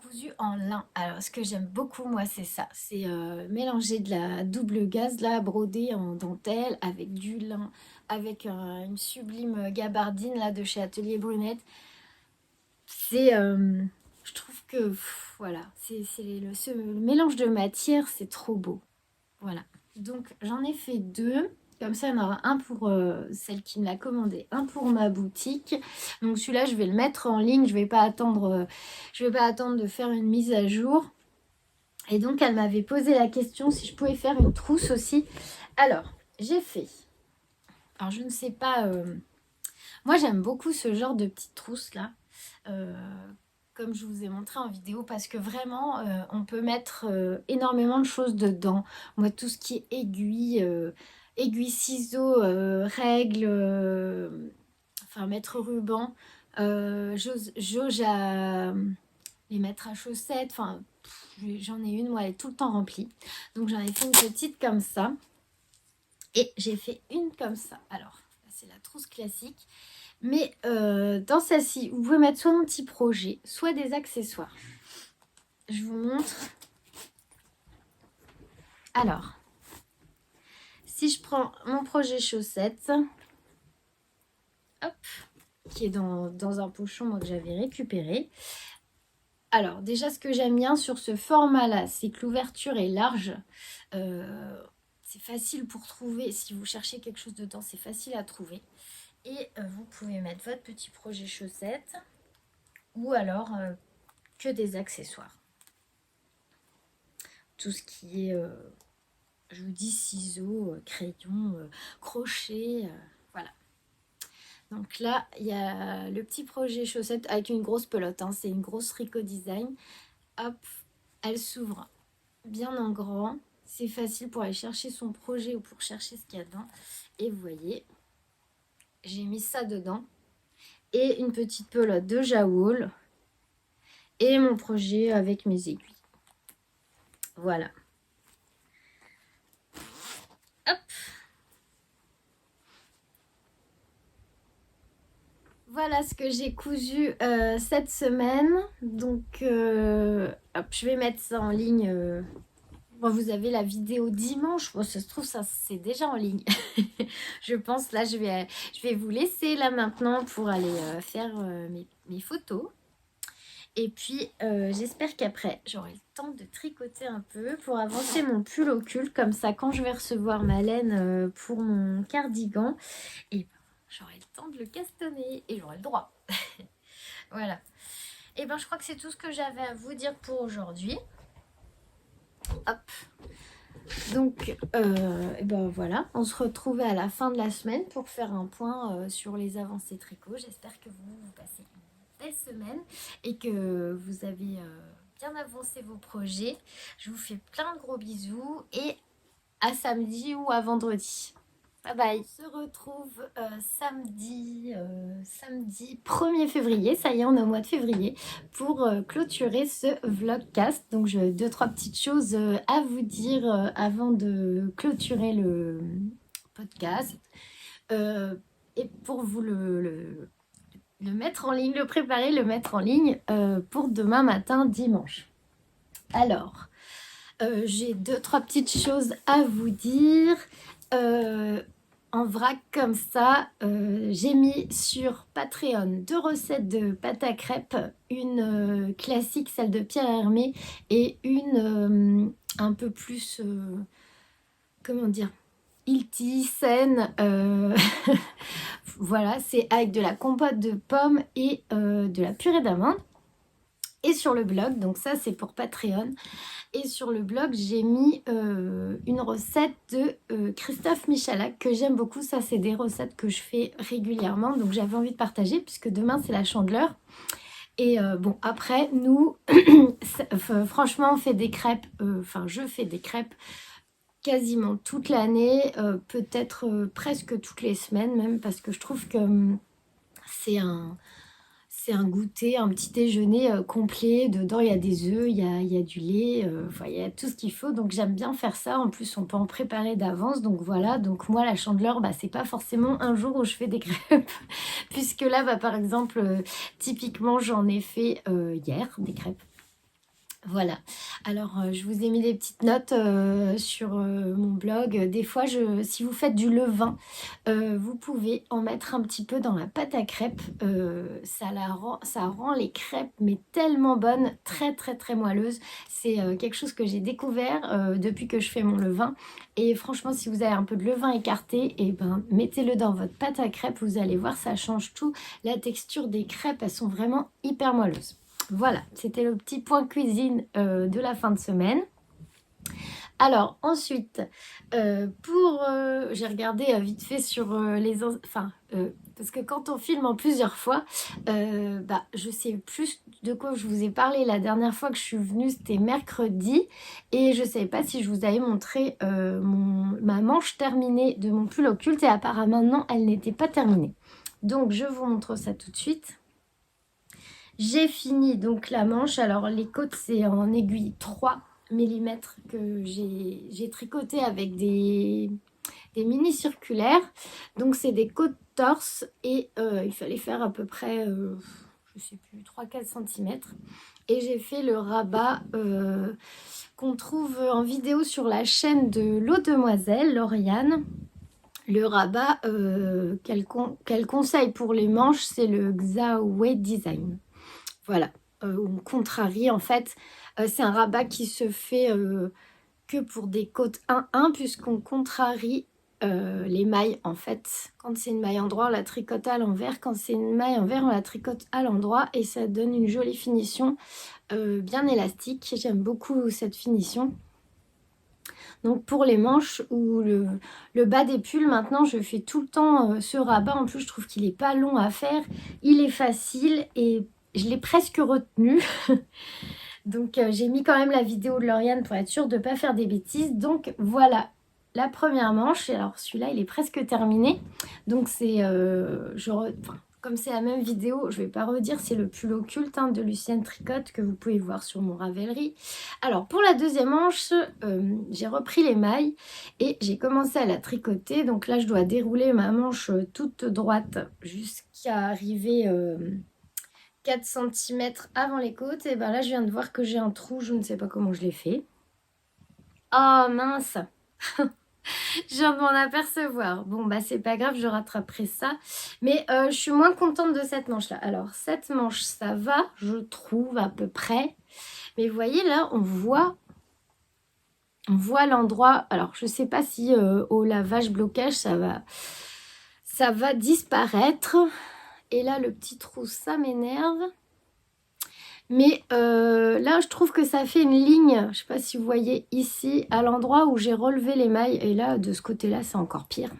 A: cousu en lin. Alors, ce que j'aime beaucoup, moi, c'est ça. C'est mélanger de la double gaze, là, brodée en dentelle, avec du lin, avec une sublime gabardine, là, de chez Atelier Brunette. C'est... je trouve que voilà, le mélange de matière, c'est trop beau. Voilà. Donc j'en ai fait deux. Comme ça, il y en aura un pour celle qui me l'a commandé, un pour ma boutique. Donc celui-là, je vais le mettre en ligne. Je vais pas attendre de faire une mise à jour. Et donc, elle m'avait posé la question si je pouvais faire une trousse aussi. Alors, j'ai fait. Alors, je ne sais pas. Moi, j'aime beaucoup ce genre de petites trousses là. Euh, comme je vous ai montré en vidéo, parce que vraiment, on peut mettre énormément de choses dedans. Moi, tout ce qui est aiguilles, ciseaux, règles, enfin, mettre ruban, jauge à les mettre à chaussettes, enfin, j'en ai une, moi, elle est tout le temps remplie. Donc, j'en ai fait une petite comme ça. Et j'ai fait une comme ça. Alors, c'est la trousse classique. Mais dans celle-ci, vous pouvez mettre soit un petit projet, soit des accessoires. Je vous montre. Alors, si je prends mon projet chaussettes, hop, qui est dans un pochon moi, que j'avais récupéré. Alors, déjà, ce que j'aime bien sur ce format-là, c'est que l'ouverture est large. C'est facile pour trouver. Si vous cherchez quelque chose dedans, c'est facile à trouver. Et vous pouvez mettre votre petit projet chaussettes ou alors que des accessoires. Tout ce qui est, je vous dis, ciseaux, crayons, crochets, voilà. Donc là, il y a le petit projet chaussettes avec une grosse pelote. Hein, c'est une grosse Rico Design. Hop, elle s'ouvre bien en grand. C'est facile pour aller chercher son projet ou pour chercher ce qu'il y a dedans. Et vous voyez, j'ai mis ça dedans. Et une petite pelote de Jawool. Et mon projet avec mes aiguilles. Voilà. Hop. Voilà ce que j'ai cousu cette semaine. Donc, hop, je vais mettre ça en ligne. Bon, vous avez la vidéo dimanche. Bon, ça se trouve, ça c'est déjà en ligne. Je pense, là, je vais vous laisser là maintenant pour aller faire mes photos. Et puis, j'espère qu'après, j'aurai le temps de tricoter un peu pour avancer mon pull au cul. Comme ça, quand je vais recevoir ma laine pour mon cardigan, et ben, j'aurai le temps de le castonner et j'aurai le droit. Voilà. Et ben, je crois que c'est tout ce que j'avais à vous dire pour aujourd'hui. Hop. Donc, et ben voilà, on se retrouve à la fin de la semaine pour faire un point sur les avancées tricot. J'espère que vous passez une belle semaine et que vous avez bien avancé vos projets. Je vous fais plein de gros bisous et à samedi ou à vendredi. Bye bye. On se retrouve samedi 1er février, ça y est, on est au mois de février, pour clôturer ce vlogcast. Donc j'ai deux, trois petites choses à vous dire avant de clôturer le podcast. Et pour vous le mettre en ligne, le préparer, le mettre en ligne pour demain matin, dimanche. Alors, j'ai deux, trois petites choses à vous dire. En vrac comme ça, j'ai mis sur Patreon 2 recettes de pâte à crêpes, une classique, celle de Pierre Hermé, et une un peu plus, comment dire, healthy, saine. Voilà, c'est avec de la compote de pommes et de la purée d'amandes. Et sur le blog, donc ça c'est pour Patreon. Et sur le blog, j'ai mis une recette de Christophe Michalak que j'aime beaucoup. Ça, c'est des recettes que je fais régulièrement. Donc, j'avais envie de partager puisque demain, c'est la Chandeleur. Et bon, après, nous, franchement, on fait des crêpes. Enfin, je fais des crêpes quasiment toute l'année. Peut-être presque toutes les semaines même parce que je trouve que c'est un goûter, un petit déjeuner complet. Dedans, il y a des œufs, il y a du lait, enfin, il y a tout ce qu'il faut. Donc, j'aime bien faire ça. En plus, on peut en préparer d'avance. Donc, voilà. Donc, moi, la Chandeleur, c'est pas forcément un jour où je fais des crêpes. Puisque là, par exemple, typiquement, j'en ai fait hier, des crêpes. Voilà, alors je vous ai mis des petites notes sur mon blog. Des fois, si vous faites du levain, vous pouvez en mettre un petit peu dans la pâte à crêpes. Ça rend les crêpes mais tellement bonnes, très très très moelleuses. C'est quelque chose que j'ai découvert depuis que je fais mon levain. Et franchement, si vous avez un peu de levain écarté, et ben, mettez-le dans votre pâte à crêpes. Vous allez voir, ça change tout. La texture des crêpes, elles sont vraiment hyper moelleuses. Voilà, c'était le petit point cuisine de la fin de semaine. Alors ensuite, j'ai regardé vite fait sur parce que quand on filme en plusieurs fois, je sais plus de quoi je vous ai parlé la dernière fois que je suis venue, c'était mercredi, et je ne savais pas si je vous avais montré ma manche terminée de mon pull occulte, et apparemment non, elle n'était pas terminée. Donc je vous montre ça tout de suite. J'ai fini donc la manche. Alors les côtes, c'est en aiguille 3 mm que j'ai tricoté avec des mini circulaires. Donc c'est des côtes torse et il fallait faire à peu près, je sais plus, 3-4 cm. Et j'ai fait le rabat qu'on trouve en vidéo sur la chaîne de l'Eau-Demoiselle, Lauriane. Le rabat qu'elle conseille pour les manches, c'est le Xiaowei Design. Voilà, on contrarie en fait. C'est un rabat qui se fait que pour des côtes 1-1 puisqu'on contrarie les mailles en fait. Quand c'est une maille en droit, on la tricote à l'envers. Quand c'est une maille envers, on la tricote à l'endroit et ça donne une jolie finition bien élastique. J'aime beaucoup cette finition. Donc pour les manches ou le bas des pulls, maintenant je fais tout le temps ce rabat. En plus, je trouve qu'il n'est pas long à faire. Il est facile et je l'ai presque retenu. Donc j'ai mis quand même la vidéo de Lauriane pour être sûre de ne pas faire des bêtises. Donc voilà la première manche. Et alors celui-là, il est presque terminé. Donc c'est... comme c'est la même vidéo, je ne vais pas redire, c'est le pull occulte de Lucienne Tricotte que vous pouvez voir sur mon Ravelry. Alors pour la deuxième manche, j'ai repris les mailles et j'ai commencé à la tricoter. Donc là, je dois dérouler ma manche toute droite jusqu'à arriver 4 cm avant les côtes. Et ben là, je viens de voir que j'ai un trou, je ne sais pas comment je l'ai fait. Oh mince. Je viens de m'en apercevoir. Bon, c'est pas grave, je rattraperai ça. Mais je suis moins contente de cette manche-là. Alors, cette manche, ça va, je trouve, à peu près. Mais vous voyez, là, on voit l'endroit. Alors, je sais pas si au lavage blocage, ça va disparaître. Et là, le petit trou, ça m'énerve. Mais là, je trouve que ça fait une ligne. Je ne sais pas si vous voyez ici, à l'endroit où j'ai relevé les mailles. Et là, de ce côté-là, c'est encore pire.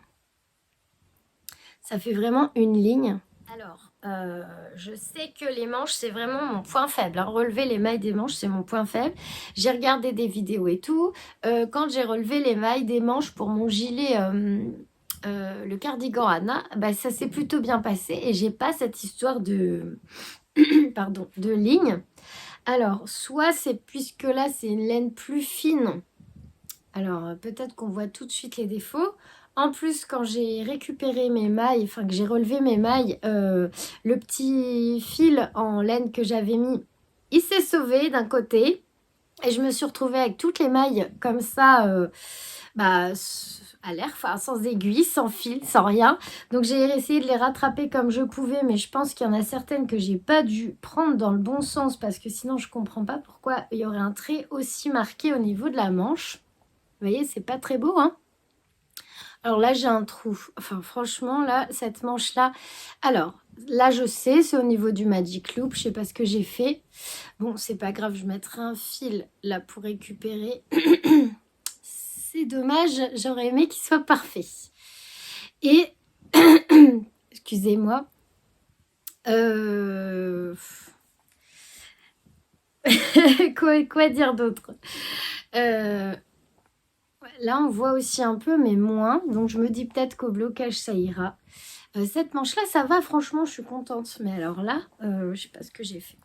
A: Ça fait vraiment une ligne. Alors, je sais que les manches, c'est vraiment mon point faible. Relever les mailles des manches, c'est mon point faible. J'ai regardé des vidéos et tout. Quand j'ai relevé les mailles des manches pour mon gilet le cardigan Anna, bah, ça s'est plutôt bien passé et j'ai pas cette histoire de, pardon, de ligne. Alors, soit c'est, puisque là c'est une laine plus fine, alors peut-être qu'on voit tout de suite les défauts. En plus, quand j'ai récupéré mes mailles, enfin que j'ai relevé mes mailles, le petit fil en laine que j'avais mis, il s'est sauvé d'un côté. Et je me suis retrouvée avec toutes les mailles comme ça, bah, à l'air, enfin, sans aiguille, sans fil, sans rien. Donc j'ai essayé de les rattraper comme je pouvais, mais je pense qu'il y en a certaines que j'ai pas dû prendre dans le bon sens parce que sinon je comprends pas pourquoi il y aurait un trait aussi marqué au niveau de la manche. Vous voyez, c'est pas très beau, hein? Alors là, j'ai un trou. Enfin, franchement, là, cette manche-là. Alors, là, je sais, c'est au niveau du Magic Loop. Je sais pas ce que j'ai fait. Bon, c'est pas grave, je mettrai un fil là pour récupérer. C'est dommage, j'aurais aimé qu'il soit parfait. Et, excusez-moi. Quoi dire d'autre? Là, on voit aussi un peu, mais moins. Donc, je me dis peut-être qu'au blocage, ça ira. Cette manche-là, ça va, franchement, je suis contente. Mais alors là, je sais pas ce que j'ai fait.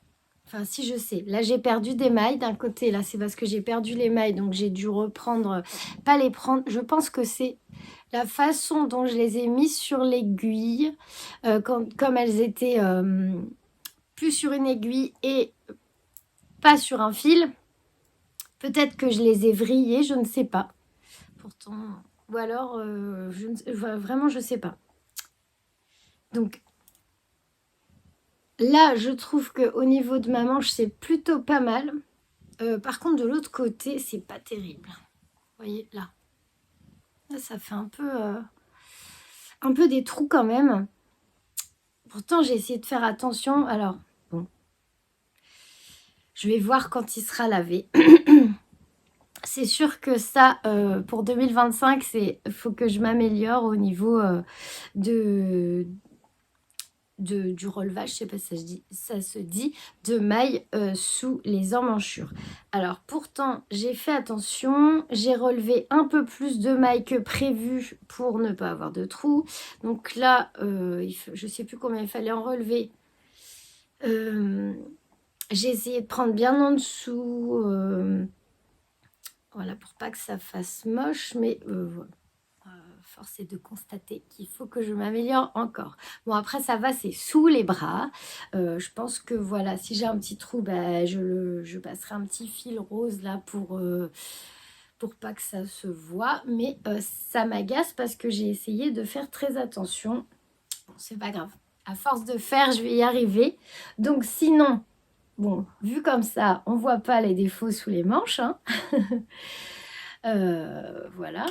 A: Enfin, si, je sais. Là, j'ai perdu des mailles d'un côté. Là, c'est parce que j'ai perdu les mailles. Donc, j'ai dû reprendre, pas les prendre. Je pense que c'est la façon dont je les ai mises sur l'aiguille. Comme elles étaient plus sur une aiguille et pas sur un fil. Peut-être que je les ai vrillées, je ne sais pas. Pourtant, ou alors, vraiment, je ne sais pas. Donc, là, je trouve qu'au niveau de ma manche, c'est plutôt pas mal. Par contre, de l'autre côté, c'est pas terrible. Vous voyez, là. Là, ça fait un peu des trous quand même. Pourtant, j'ai essayé de faire attention. Alors, bon. Je vais voir quand il sera lavé. C'est sûr que ça, pour 2025, il faut que je m'améliore au niveau du relevage, je sais pas si ça se dit, de mailles sous les emmanchures. Alors pourtant, j'ai fait attention, j'ai relevé un peu plus de mailles que prévu pour ne pas avoir de trous. Donc là, je sais plus combien il fallait en relever. J'ai essayé de prendre bien en dessous, voilà, pour pas que ça fasse moche, mais voilà. Force est de constater qu'il faut que je m'améliore encore. Bon, après, ça va, c'est sous les bras. Je pense que, voilà, si j'ai un petit trou, bah, je passerai un petit fil rose là pour pas que ça se voit. Mais ça m'agace parce que j'ai essayé de faire très attention. Bon, c'est pas grave. À force de faire, je vais y arriver. Donc, sinon, bon, vu comme ça, on voit pas les défauts sous les manches, hein. Voilà.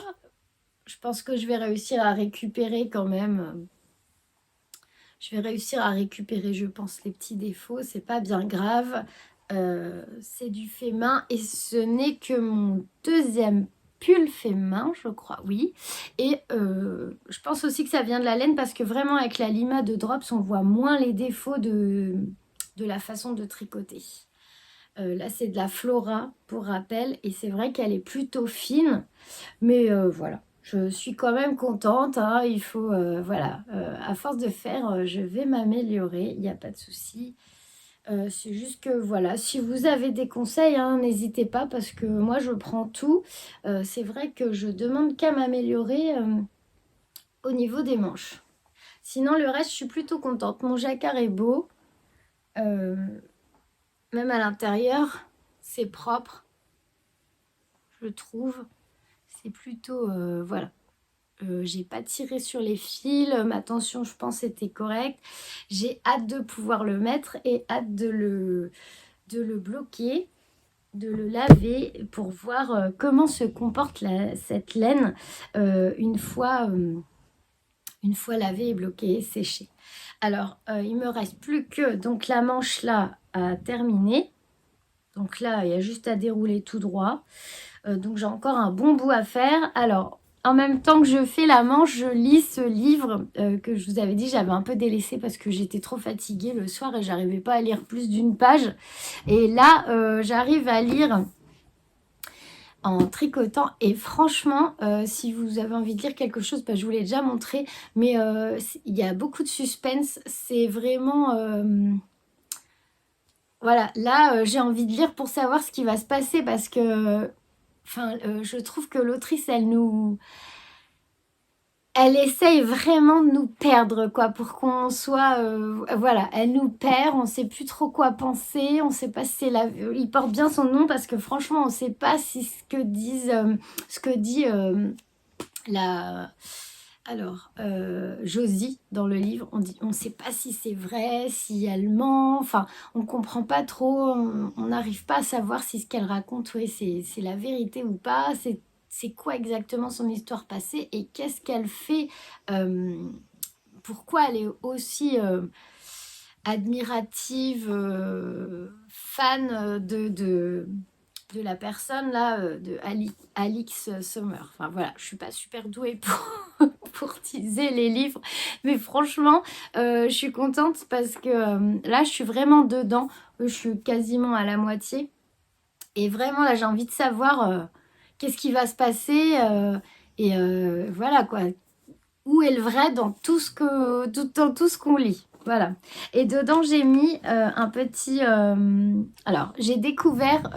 A: Je pense que je vais réussir à récupérer quand même. Je vais réussir à récupérer, je pense, les petits défauts. C'est pas bien grave. C'est du fait main. Et ce n'est que mon deuxième pull fait main, je crois. Oui. Et je pense aussi que ça vient de la laine parce que vraiment, avec la Lima de Drops, on voit moins les défauts de la façon de tricoter. Là, c'est de la Flora, pour rappel. Et c'est vrai qu'elle est plutôt fine. Mais voilà. Je suis quand même contente, hein. Il faut, voilà, à force de faire, je vais m'améliorer, il n'y a pas de souci. C'est juste que, voilà, si vous avez des conseils, hein, n'hésitez pas parce que moi, je prends tout. C'est vrai que je demande qu'à m'améliorer au niveau des manches. Sinon, le reste, je suis plutôt contente. Mon jacquard est beau. Même à l'intérieur, c'est propre, je trouve. C'est plutôt, voilà. J'ai pas tiré sur les fils, ma tension je pense était correcte. J'ai hâte de pouvoir le mettre et hâte de le bloquer, de le laver pour voir comment se comporte cette laine une fois lavée et bloquée et séchée. Alors il me reste plus que donc la manche là à terminer. Donc là il y a juste à dérouler tout droit. Donc j'ai encore un bon bout à faire. Alors en même temps que je fais la manche, je lis ce livre que je vous avais dit, j'avais un peu délaissé parce que j'étais trop fatiguée le soir et j'arrivais pas à lire plus d'une page. Et là, j'arrive à lire en tricotant. Et franchement, si vous avez envie de lire quelque chose, bah, je vous l'ai déjà montré, mais il y a beaucoup de suspense. C'est vraiment... voilà, là, j'ai envie de lire pour savoir ce qui va se passer parce que... Enfin, je trouve que l'autrice, elle essaye vraiment de nous perdre, quoi, pour qu'on soit... voilà, elle nous perd, on sait plus trop quoi penser, on sait pas si c'est la... Il porte bien son nom parce que franchement, on sait pas si ce que dit la... Alors, Josie, dans le livre, on sait pas si c'est vrai, si elle ment, enfin, on comprend pas trop, on n'arrive pas à savoir si ce qu'elle raconte, ouais, c'est la vérité ou pas, c'est quoi exactement son histoire passée et qu'est-ce qu'elle fait, pourquoi elle est aussi admirative, fan de la personne là, de Alix Sommer. Enfin voilà, je suis pas super douée pour teaser les livres, mais franchement, je suis contente parce que là, je suis vraiment dedans. Je suis quasiment à la moitié. Et vraiment, là, j'ai envie de savoir qu'est-ce qui va se passer. Et voilà quoi, où est le vrai dans dans tout ce qu'on lit. Voilà. Et dedans, j'ai mis un petit... alors, j'ai découvert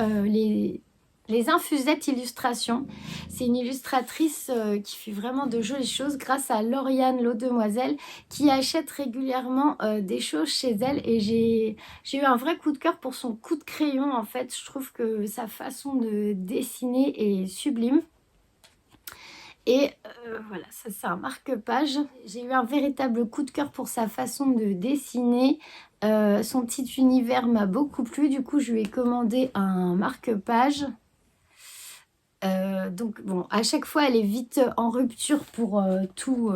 A: les infusettes illustrations. C'est une illustratrice qui fait vraiment de jolies choses grâce à Lauriane Laudemoiselle qui achète régulièrement des choses chez elle. Et j'ai eu un vrai coup de cœur pour son coup de crayon. En fait, je trouve que sa façon de dessiner est sublime. Et voilà, ça c'est un marque-page. J'ai eu un véritable coup de cœur pour sa façon de dessiner. Son petit univers m'a beaucoup plu. Du coup, je lui ai commandé un marque-page. Donc bon, à chaque fois, elle est vite en rupture pour tout.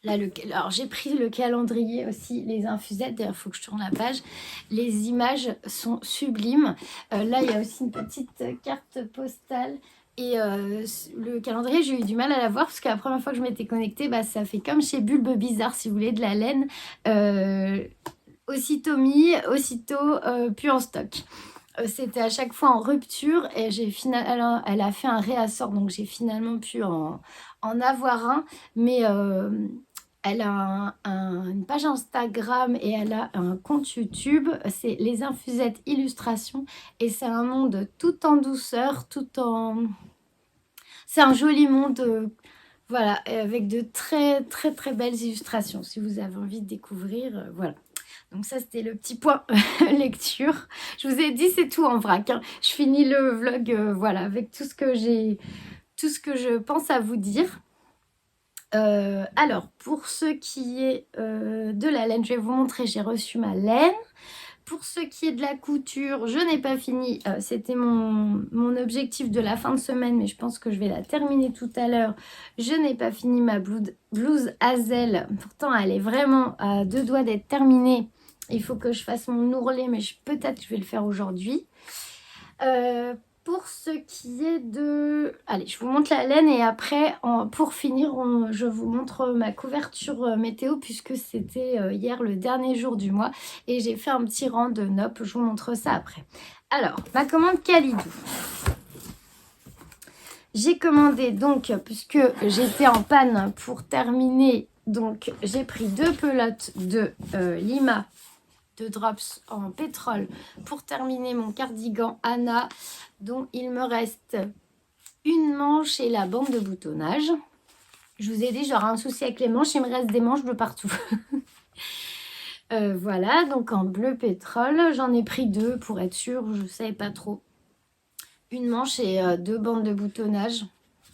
A: Là, alors j'ai pris le calendrier aussi, les infusettes. D'ailleurs, il faut que je tourne la page. Les images sont sublimes. Là, il y a aussi une petite carte postale. Et le calendrier, j'ai eu du mal à la voir parce que la première fois que je m'étais connectée, bah, ça fait comme chez Bulbe Bizarre, si vous voulez, de la laine. Aussitôt mis, aussitôt plus en stock. C'était à chaque fois en rupture et elle a fait un réassort, donc j'ai finalement pu en avoir un. Mais elle a une page Instagram et elle a un compte YouTube. C'est les infusettes illustrations et c'est un monde tout en douceur, c'est un joli monde, voilà, avec de très très très belles illustrations. Si vous avez envie de découvrir, voilà. Donc ça, c'était le petit point lecture. Je vous ai dit, c'est tout en vrac, hein. Je finis le vlog, voilà, avec tout ce que je pense à vous dire. Alors, pour ce qui est de la laine, je vais vous montrer, j'ai reçu ma laine. Pour ce qui est de la couture, je n'ai pas fini. C'était mon objectif de la fin de semaine, mais je pense que je vais la terminer tout à l'heure. Je n'ai pas fini ma blouse Hazel. Pourtant, elle est vraiment à deux doigts d'être terminée. Il faut que je fasse mon ourlet, mais peut-être je vais le faire aujourd'hui. Pour ce qui est de... Allez, je vous montre la laine et après, pour finir, je vous montre ma couverture météo puisque c'était hier le dernier jour du mois et j'ai fait un petit rang de nope, je vous montre ça après. Alors, ma commande Kalidou. J'ai commandé donc, puisque j'étais en panne pour terminer, donc j'ai pris 2 pelotes de Lima de drops en pétrole pour terminer mon cardigan Anna dont il me reste une manche et la bande de boutonnage. Je vous ai dit, j'aurai un souci avec les manches, il me reste des manches de partout. Voilà, donc en bleu pétrole, j'en ai pris 2 pour être sûre, je ne savais pas trop. Une manche et 2 bandes de boutonnage.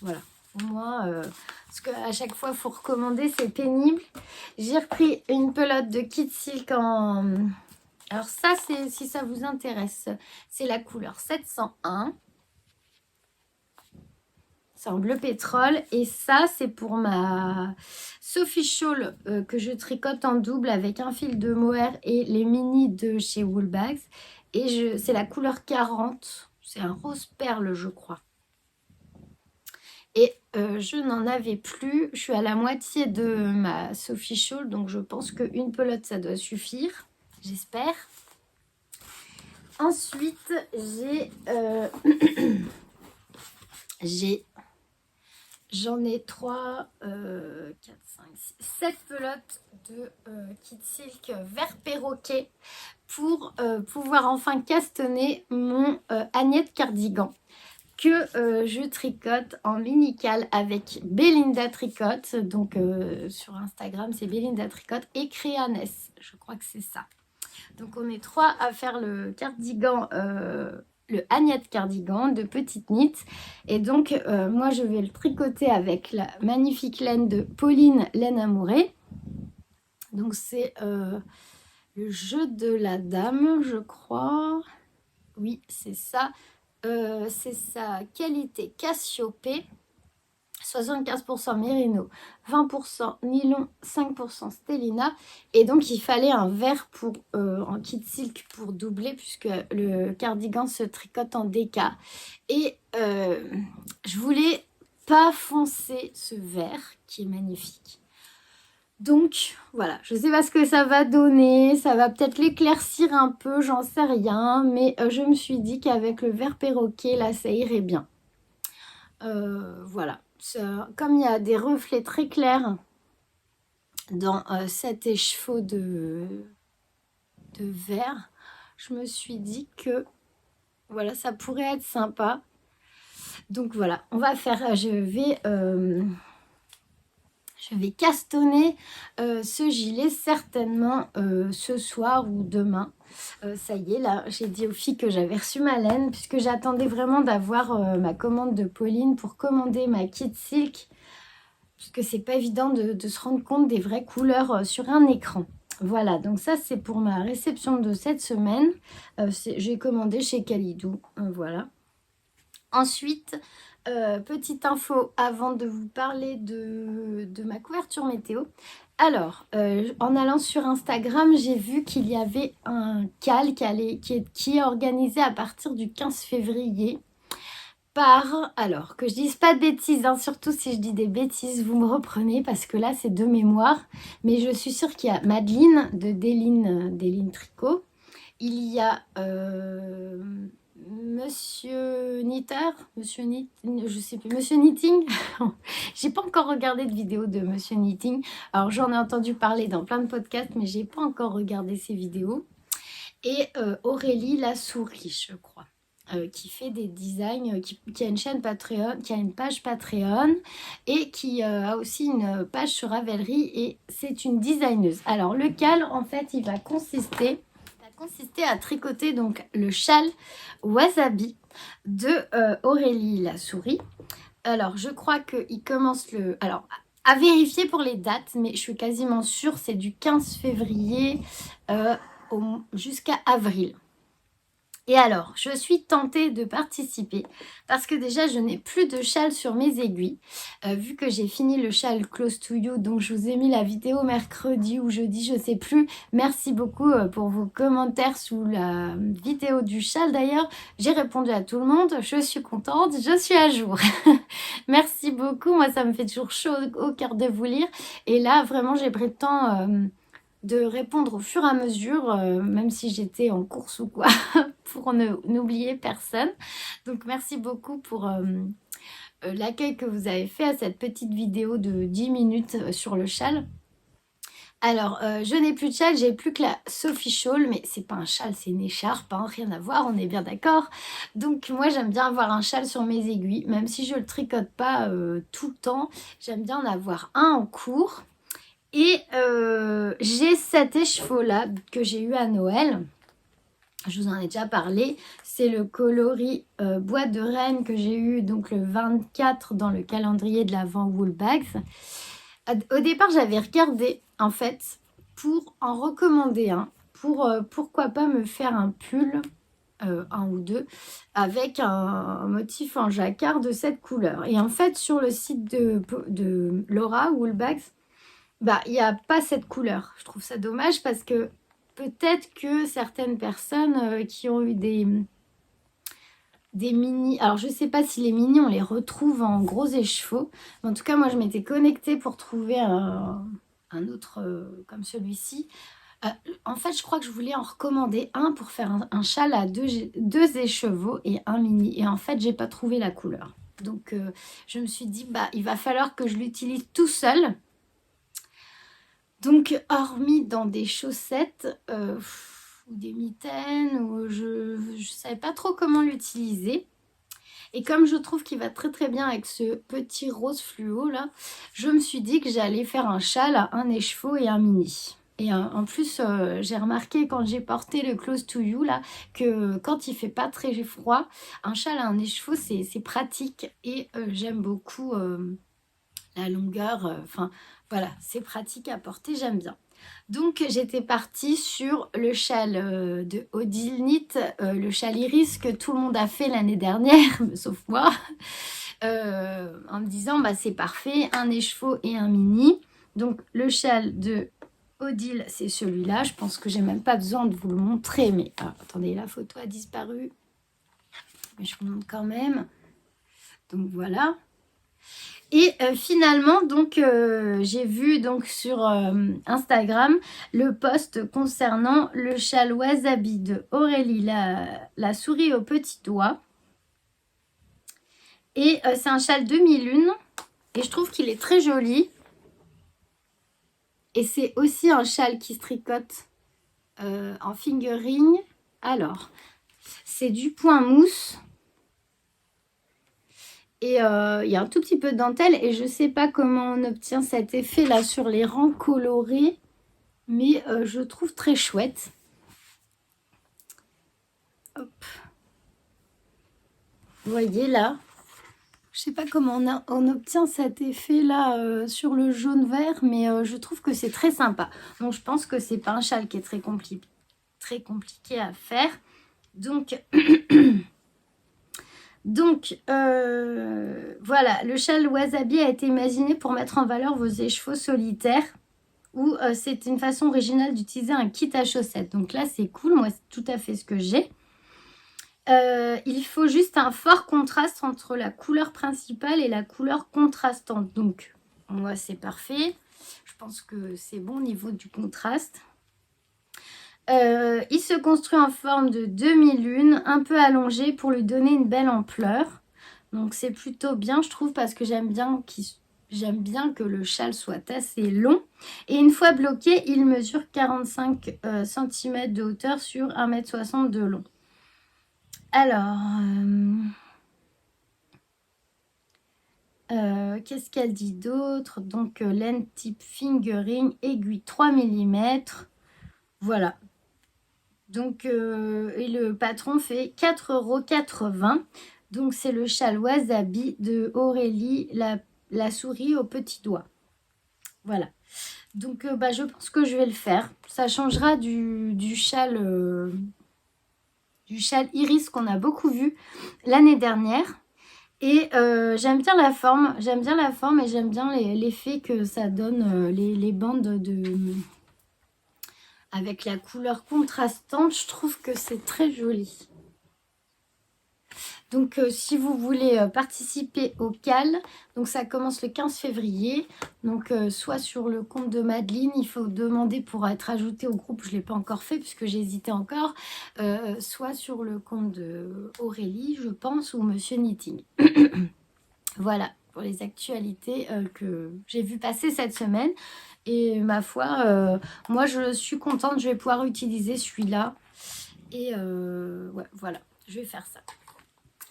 A: Voilà, au moins, parce qu'à chaque fois, il faut recommander, c'est pénible. J'ai repris une pelote de Kid Silk en... Alors ça, c'est si ça vous intéresse, c'est la couleur 701. C'est en bleu pétrole. Et ça, c'est pour ma Sophie Shawl que je tricote en double avec un fil de mohair et les mini de chez Woolbags. Et c'est la couleur 40. C'est un rose perle, je crois. Et je n'en avais plus. Je suis à la moitié de ma Sophie Shawl. Donc, je pense qu'une pelote, ça doit suffire. J'espère. Ensuite, j'ai J'ai J'en ai 3, 4, 5, 6, 7 pelotes de Kid Silk vert perroquet pour pouvoir enfin castonner mon Agnette cardigan que je tricote en mini-cale avec Belinda Tricote. Donc sur Instagram, c'est Belinda Tricote et Créanes. Je crois que c'est ça. Donc on est 3 à faire le cardigan, le Agnette cardigan de petite knit. Et donc moi je vais le tricoter avec la magnifique laine de Pauline Laine Amourée. Donc c'est le jeu de la dame, je crois. Oui, c'est ça. C'est sa qualité Cassiopée. 75% mérino, 20% nylon, 5% stellina. Et donc, il fallait un vert pour, en kit silk pour doubler puisque le cardigan se tricote en déca. Et je voulais pas foncer ce vert qui est magnifique. Donc, voilà, je sais pas ce que ça va donner. Ça va peut-être l'éclaircir un peu, j'en sais rien. Mais je me suis dit qu'avec le vert perroquet, là, ça irait bien. Voilà. Comme il y a des reflets très clairs dans cet écheveau de vert, je me suis dit que voilà, ça pourrait être sympa. Donc voilà, on va faire, je vais castonner ce gilet certainement ce soir ou demain. Ça y est, là, j'ai dit aux filles que j'avais reçu ma laine puisque j'attendais vraiment d'avoir ma commande de Pauline pour commander ma kit silk. Parce que c'est pas évident de se rendre compte des vraies couleurs sur un écran. Voilà, donc ça c'est pour ma réception de cette semaine. J'ai commandé chez Kalidou, voilà. Ensuite, petite info avant de vous parler de ma couverture météo. Alors, en allant sur Instagram, j'ai vu qu'il y avait un cal qui est organisé à partir du 15 février. Alors, que je dise pas de bêtises, hein, surtout si je dis des bêtises, vous me reprenez parce que là c'est de mémoire. Mais je suis sûre qu'il y a Madeleine de Déline Tricot. Il y a Monsieur Knitter, je sais plus, Monsieur Knitting. J'ai pas encore regardé de vidéo de Monsieur Knitting. Alors j'en ai entendu parler dans plein de podcasts, mais j'ai pas encore regardé ses vidéos. Et Aurélie la souris, je crois. Qui fait des designs, qui a une chaîne Patreon, qui a une page Patreon et qui a aussi une page sur Ravelry et c'est une designeuse. Alors le cal en fait il va consister à tricoter donc le châle Wasabi de Aurélie la souris. Alors je crois qu'il commence le... Alors à vérifier pour les dates mais je suis quasiment sûre c'est du 15 février jusqu'à avril. Et alors, je suis tentée de participer parce que déjà, je n'ai plus de châle sur mes aiguilles. Vu que j'ai fini le châle Close to You, donc je vous ai mis la vidéo mercredi ou jeudi, je ne sais plus. Merci beaucoup pour vos commentaires sous la vidéo du châle d'ailleurs. J'ai répondu à tout le monde, je suis contente, je suis à jour. Merci beaucoup, moi ça me fait toujours chaud au cœur de vous lire. Et là, vraiment, j'ai pris le temps... de répondre au fur et à mesure, même si j'étais en course ou quoi, pour n'oublier personne. Donc merci beaucoup pour l'accueil que vous avez fait à cette petite vidéo de 10 minutes sur le châle. Alors, je n'ai plus de châle, j'ai plus que la Sophie Shawl, mais c'est pas un châle, c'est une écharpe, hein, rien à voir, on est bien d'accord. Donc moi j'aime bien avoir un châle sur mes aiguilles, même si je le tricote pas tout le temps, j'aime bien en avoir un en cours. Et j'ai cet écheveau là que j'ai eu à Noël. Je vous en ai déjà parlé. C'est le coloris bois de Rennes que j'ai eu donc le 24 dans le calendrier de l'Avent Woolbags. Au départ, j'avais regardé en fait pour en recommander un. Pourquoi pas me faire un pull, un ou deux, avec un motif en jacquard de cette couleur. Et en fait, sur le site de Laura Woolbags, bah, il n'y a pas cette couleur. Je trouve ça dommage parce que peut-être que certaines personnes qui ont eu des mini... Alors, je ne sais pas si les mini, on les retrouve en gros écheveaux. Mais en tout cas, moi, je m'étais connectée pour trouver un autre comme celui-ci. En fait, je crois que je voulais en recommander un pour faire un châle à deux écheveaux et un mini. Et en fait, j'ai pas trouvé la couleur. Donc, je me suis dit, bah, il va falloir que je l'utilise tout seul. Donc, hormis dans des chaussettes ou des mitaines, où je ne savais pas trop comment l'utiliser. Et comme je trouve qu'il va très très bien avec ce petit rose fluo là, je me suis dit que j'allais faire un châle à un écheveau et un mini. Et en plus, j'ai remarqué quand j'ai porté le Close to You là, que quand il fait pas très froid, un châle à un écheveau c'est pratique et j'aime beaucoup la longueur. Enfin voilà, c'est pratique à porter, j'aime bien. Donc j'étais partie sur le châle de Odile Knit, le châle iris que tout le monde a fait l'année dernière, sauf moi, en me disant bah c'est parfait, un écheveau et un mini. Donc le châle de Odile, c'est celui-là. Je pense que j'ai même pas besoin de vous le montrer, mais attendez, la photo a disparu, mais je vous montre quand même. Donc voilà. Et finalement, donc, j'ai vu donc sur Instagram le post concernant le châle wasabi de Aurélie, la souris au petit doigt. Et c'est un châle demi-lune et je trouve qu'il est très joli. Et c'est aussi un châle qui se tricote en fingering. Alors, c'est du point mousse. Et il y a un tout petit peu de dentelle et je ne sais pas comment on obtient cet effet là sur les rangs colorés, mais je trouve très chouette. Hop. Vous voyez là, je ne sais pas comment on obtient cet effet là sur le jaune vert, mais je trouve que c'est très sympa. Donc je pense que c'est pas un châle qui est très compliqué à faire. Donc Donc, voilà, le châle wasabi a été imaginé pour mettre en valeur vos écheveaux solitaires ou c'est une façon originale d'utiliser un kit à chaussettes. Donc là, c'est cool, moi, c'est tout à fait ce que j'ai. Il faut juste un fort contraste entre la couleur principale et la couleur contrastante. Donc, moi, c'est parfait. Je pense que c'est bon au niveau du contraste. Il se construit en forme de demi-lune, un peu allongée pour lui donner une belle ampleur. Donc c'est plutôt bien, je trouve, parce que j'aime bien que le châle soit assez long. Et une fois bloqué, il mesure 45 cm de hauteur sur 1,60 m de long. Alors, qu'est-ce qu'elle dit d'autre? Donc, laine type fingering, aiguille 3 mm. Voilà. Donc, et le patron fait 4,80 €. Donc, c'est le châle wasabi de Aurélie, la souris au petit doigt. Voilà. Donc, bah, je pense que je vais le faire. Ça changera du châle iris qu'on a beaucoup vu l'année dernière. Et j'aime bien la forme. J'aime bien la forme et j'aime bien l'effet que ça donne, les bandes avec la couleur contrastante. Je trouve que c'est très joli. Donc, si vous voulez participer au CAL, donc ça commence le 15 février. Donc, soit sur le compte de Madeline, il faut demander pour être ajouté au groupe. Je ne l'ai pas encore fait puisque j'hésitais encore. Soit sur le compte de Aurélie, je pense, ou Monsieur Knitting. Voilà, pour les actualités que j'ai vu passer cette semaine. Et ma foi, moi, je suis contente. Je vais pouvoir utiliser celui-là. Et ouais, voilà, je vais faire ça.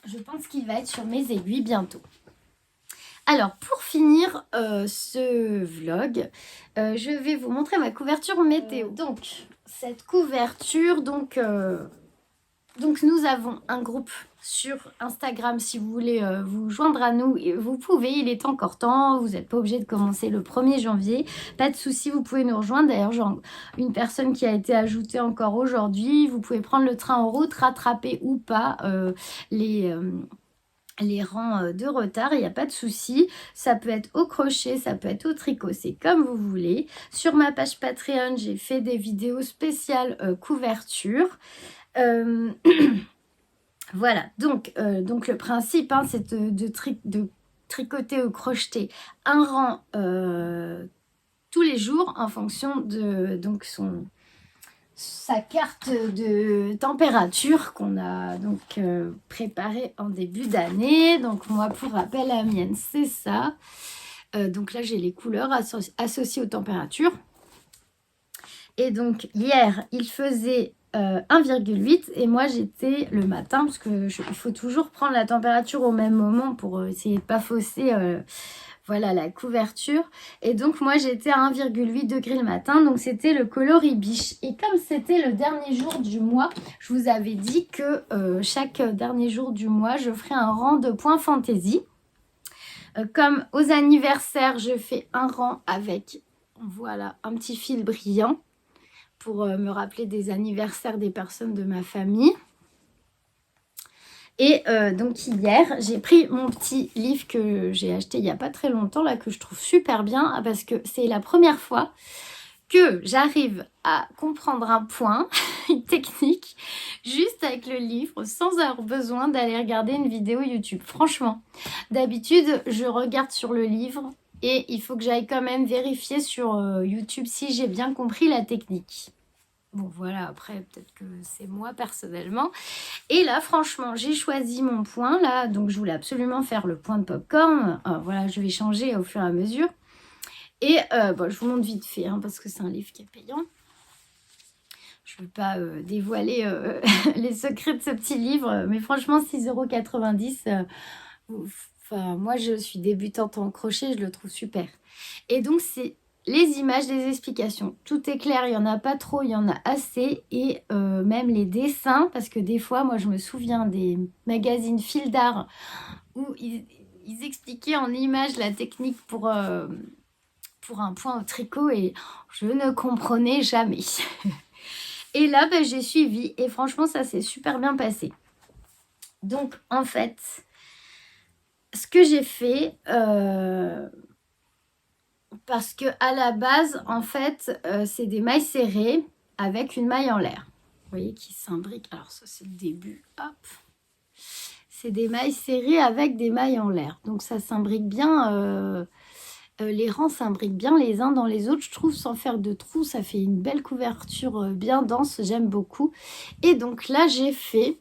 A: Je pense qu'il va être sur mes aiguilles bientôt. Alors, pour finir ce vlog, je vais vous montrer ma couverture météo. Donc, cette couverture, donc nous avons un groupe sur Instagram. Si vous voulez vous joindre à nous, vous pouvez, il est encore temps. Vous n'êtes pas obligé de commencer le 1er janvier. Pas de souci, vous pouvez nous rejoindre. D'ailleurs, j'ai une personne qui a été ajoutée encore aujourd'hui. Vous pouvez prendre le train en route, rattraper ou pas les rangs de retard, il n'y a pas de souci. Ça peut être au crochet, ça peut être au tricot, c'est comme vous voulez. Sur ma page Patreon, j'ai fait des vidéos spéciales couverture. Voilà, donc le principe, hein, c'est de tricoter ou crocheter un rang tous les jours en fonction de donc sa carte de température qu'on a donc préparée en début d'année. Donc moi, pour rappel, la mienne, c'est ça. Donc là, j'ai les couleurs associées aux températures. Et donc hier, il faisait 1,8 et moi j'étais le matin, parce que il faut toujours prendre la température au même moment pour essayer de ne pas fausser voilà, la couverture. Et donc moi j'étais à 1,8 degré le matin, donc c'était le coloris biche. Et comme c'était le dernier jour du mois, je vous avais dit que chaque dernier jour du mois, je ferai un rang de points fantaisie. Comme aux anniversaires, je fais un rang avec, voilà, un petit fil brillant pour me rappeler des anniversaires des personnes de ma famille. Et donc hier, j'ai pris mon petit livre que j'ai acheté il n'y a pas très longtemps, là, que je trouve super bien, parce que c'est la première fois que j'arrive à comprendre un point, une technique, juste avec le livre, sans avoir besoin d'aller regarder une vidéo YouTube. Franchement, d'habitude, je regarde sur le livre et il faut que j'aille quand même vérifier sur YouTube si j'ai bien compris la technique. Bon, voilà, après, peut-être que c'est moi personnellement. Et là, franchement, j'ai choisi mon point, là. Donc, je voulais absolument faire le point de popcorn. Voilà, je vais changer au fur et à mesure. Et bon, je vous montre vite fait, hein, parce que c'est un livre qui est payant. Je ne veux pas dévoiler les secrets de ce petit livre. Mais franchement, 6,90 €. Enfin, moi, je suis débutante en crochet, je le trouve super. Et donc, c'est les images, les explications. Tout est clair, il n'y en a pas trop, il y en a assez. Et même les dessins, parce que des fois, moi, je me souviens des magazines Fil d'Art où ils expliquaient en images la technique pour un point au tricot et je ne comprenais jamais. Et là, ben, j'ai suivi et franchement, ça s'est super bien passé. Donc, en fait, ce que j'ai fait... parce que à la base, en fait, c'est des mailles serrées avec une maille en l'air. Vous voyez, qui s'imbriquent. Alors ça, c'est le début. Hop. C'est des mailles serrées avec des mailles en l'air. Donc ça s'imbrique bien. Les rangs s'imbriquent bien les uns dans les autres. Je trouve, sans faire de trous, ça fait une belle couverture bien dense. J'aime beaucoup. Et donc là, j'ai fait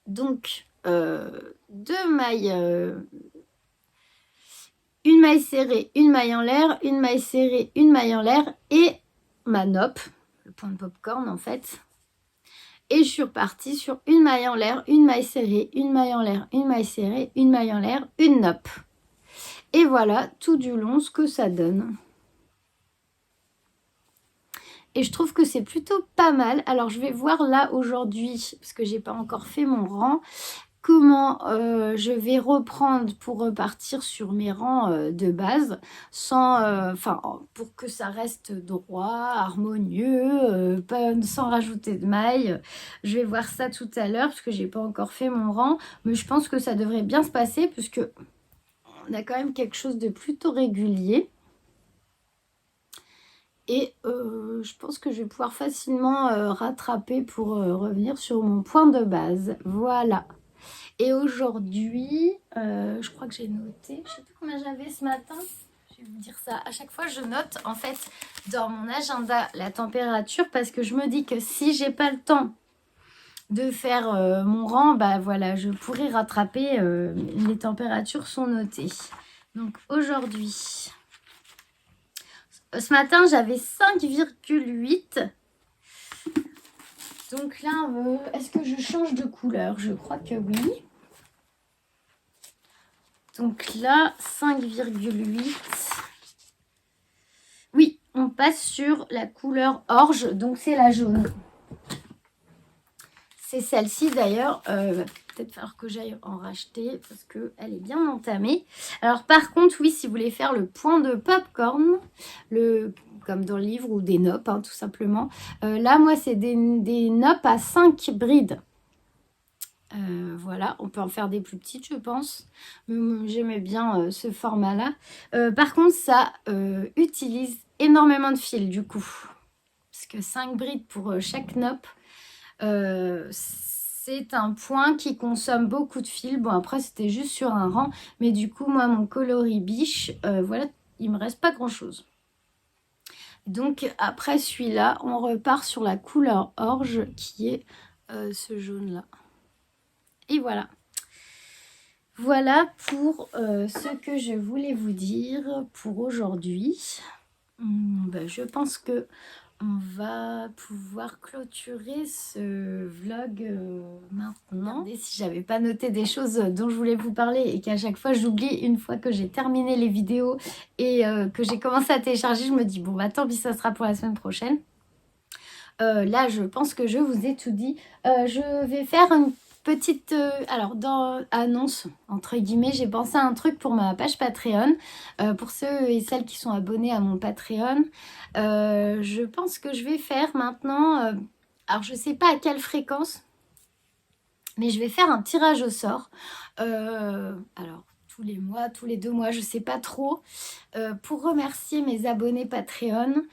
A: donc 2 mailles... une maille serrée, une maille en l'air, une maille serrée, une maille en l'air et ma nope, le point de popcorn en fait. Et je suis repartie sur une maille en l'air, une maille serrée, une maille en l'air, une maille serrée, une maille en l'air, une nope. Et voilà tout du long ce que ça donne. Et je trouve que c'est plutôt pas mal. Alors je vais voir là aujourd'hui, parce que j'ai pas encore fait mon rang, comment je vais reprendre pour repartir sur mes rangs de base sans, pour que ça reste droit, harmonieux, sans rajouter de mailles. Je vais voir ça tout à l'heure parce que j'ai pas encore fait mon rang, mais je pense que ça devrait bien se passer puisque on a quand même quelque chose de plutôt régulier. Et je pense que je vais pouvoir facilement rattraper pour revenir sur mon point de base. Voilà. Et aujourd'hui, je crois que j'ai noté, je ne sais plus combien j'avais ce matin. Je vais vous dire ça. À chaque fois, je note en fait dans mon agenda la température parce que je me dis que si j'ai pas le temps de faire mon rang, bah voilà, je pourrais rattraper. Les températures sont notées. Donc aujourd'hui, ce matin, j'avais 5,8. Donc là, est-ce que je change de couleur? Je crois que oui. Donc là, 5,8. Oui, on passe sur la couleur orge, donc c'est la jaune. C'est celle-ci d'ailleurs. Peut-être falloir que j'aille en racheter parce qu'elle est bien entamée. Alors par contre, oui, si vous voulez faire le point de popcorn, comme dans le livre, ou des noppes, hein, tout simplement. Là, moi, c'est des noppes à 5 brides. Voilà, on peut en faire des plus petites, je pense. Mais j'aimais bien ce format-là. Par contre, ça utilise énormément de fil, du coup. Parce que 5 brides pour chaque nopp, c'est un point qui consomme beaucoup de fil. Bon, après, c'était juste sur un rang. Mais du coup, moi, mon coloris biche, voilà, il me reste pas grand-chose. Donc après celui-là, on repart sur la couleur orge qui est ce jaune-là. Et voilà. Voilà pour ce que je voulais vous dire pour aujourd'hui. Je pense que on va pouvoir clôturer ce vlog maintenant. Regardez si j'avais pas noté des choses dont je voulais vous parler et qu'à chaque fois j'oublie une fois que j'ai terminé les vidéos et que j'ai commencé à télécharger, je me dis bon bah tant pis, ça sera pour la semaine prochaine. Là je pense que je vous ai tout dit. Je vais faire une petite alors dans annonce entre guillemets, j'ai pensé à un truc pour ma page Patreon, pour ceux et celles qui sont abonnés à mon Patreon. Je pense que je vais faire maintenant alors je sais pas à quelle fréquence, mais je vais faire un tirage au sort, alors tous les mois, tous les 2 mois, je sais pas trop, pour remercier mes abonnés Patreon.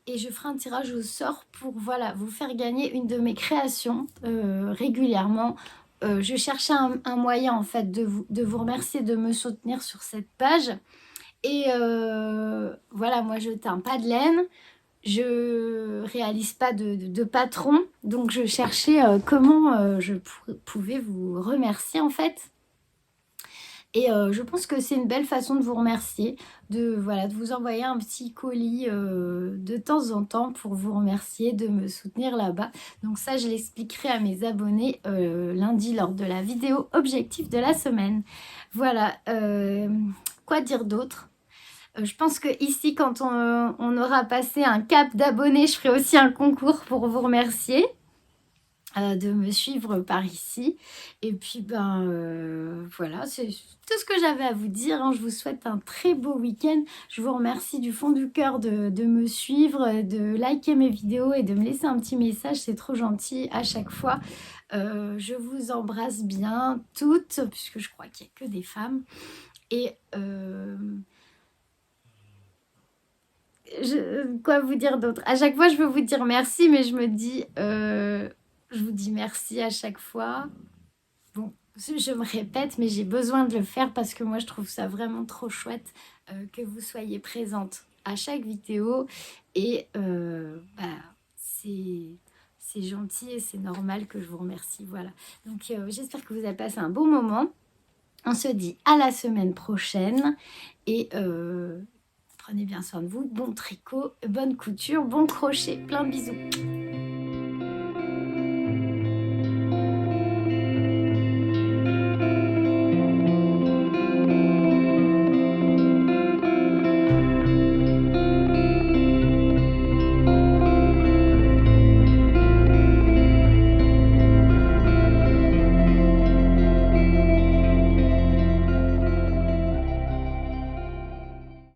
A: Et je ferai un tirage au sort pour voilà, vous faire gagner une de mes créations régulièrement. Je cherchais un moyen en fait de vous remercier de me soutenir sur cette page. Et voilà, moi je teins pas de laine, je réalise pas de patron, donc je cherchais comment je pouvais vous remercier en fait. Et je pense que c'est une belle façon de vous remercier, voilà, de vous envoyer un petit colis de temps en temps pour vous remercier de me soutenir là-bas. Donc ça, je l'expliquerai à mes abonnés lundi lors de la vidéo objectif de la semaine. Voilà, quoi dire d'autre? Je pense que ici, quand on aura passé un cap d'abonnés, je ferai aussi un concours pour vous remercier de me suivre par ici. Et puis voilà, c'est tout ce que j'avais à vous dire, hein. Je vous souhaite un très beau week-end. Je vous remercie du fond du cœur de me suivre, de liker mes vidéos et de me laisser un petit message, c'est trop gentil à chaque fois. Je vous embrasse bien toutes, puisque je crois qu'il n'y a que des femmes. Et quoi vous dire d'autre? À chaque fois je veux vous dire merci, mais je me dis je vous dis merci à chaque fois. Bon, je me répète, mais j'ai besoin de le faire parce que moi, je trouve ça vraiment trop chouette que vous soyez présente à chaque vidéo. Et c'est gentil et c'est normal que je vous remercie. Voilà. Donc, j'espère que vous avez passé un bon moment. On se dit à la semaine prochaine. Et prenez bien soin de vous. Bon tricot, bonne couture, bon crochet. Plein de bisous.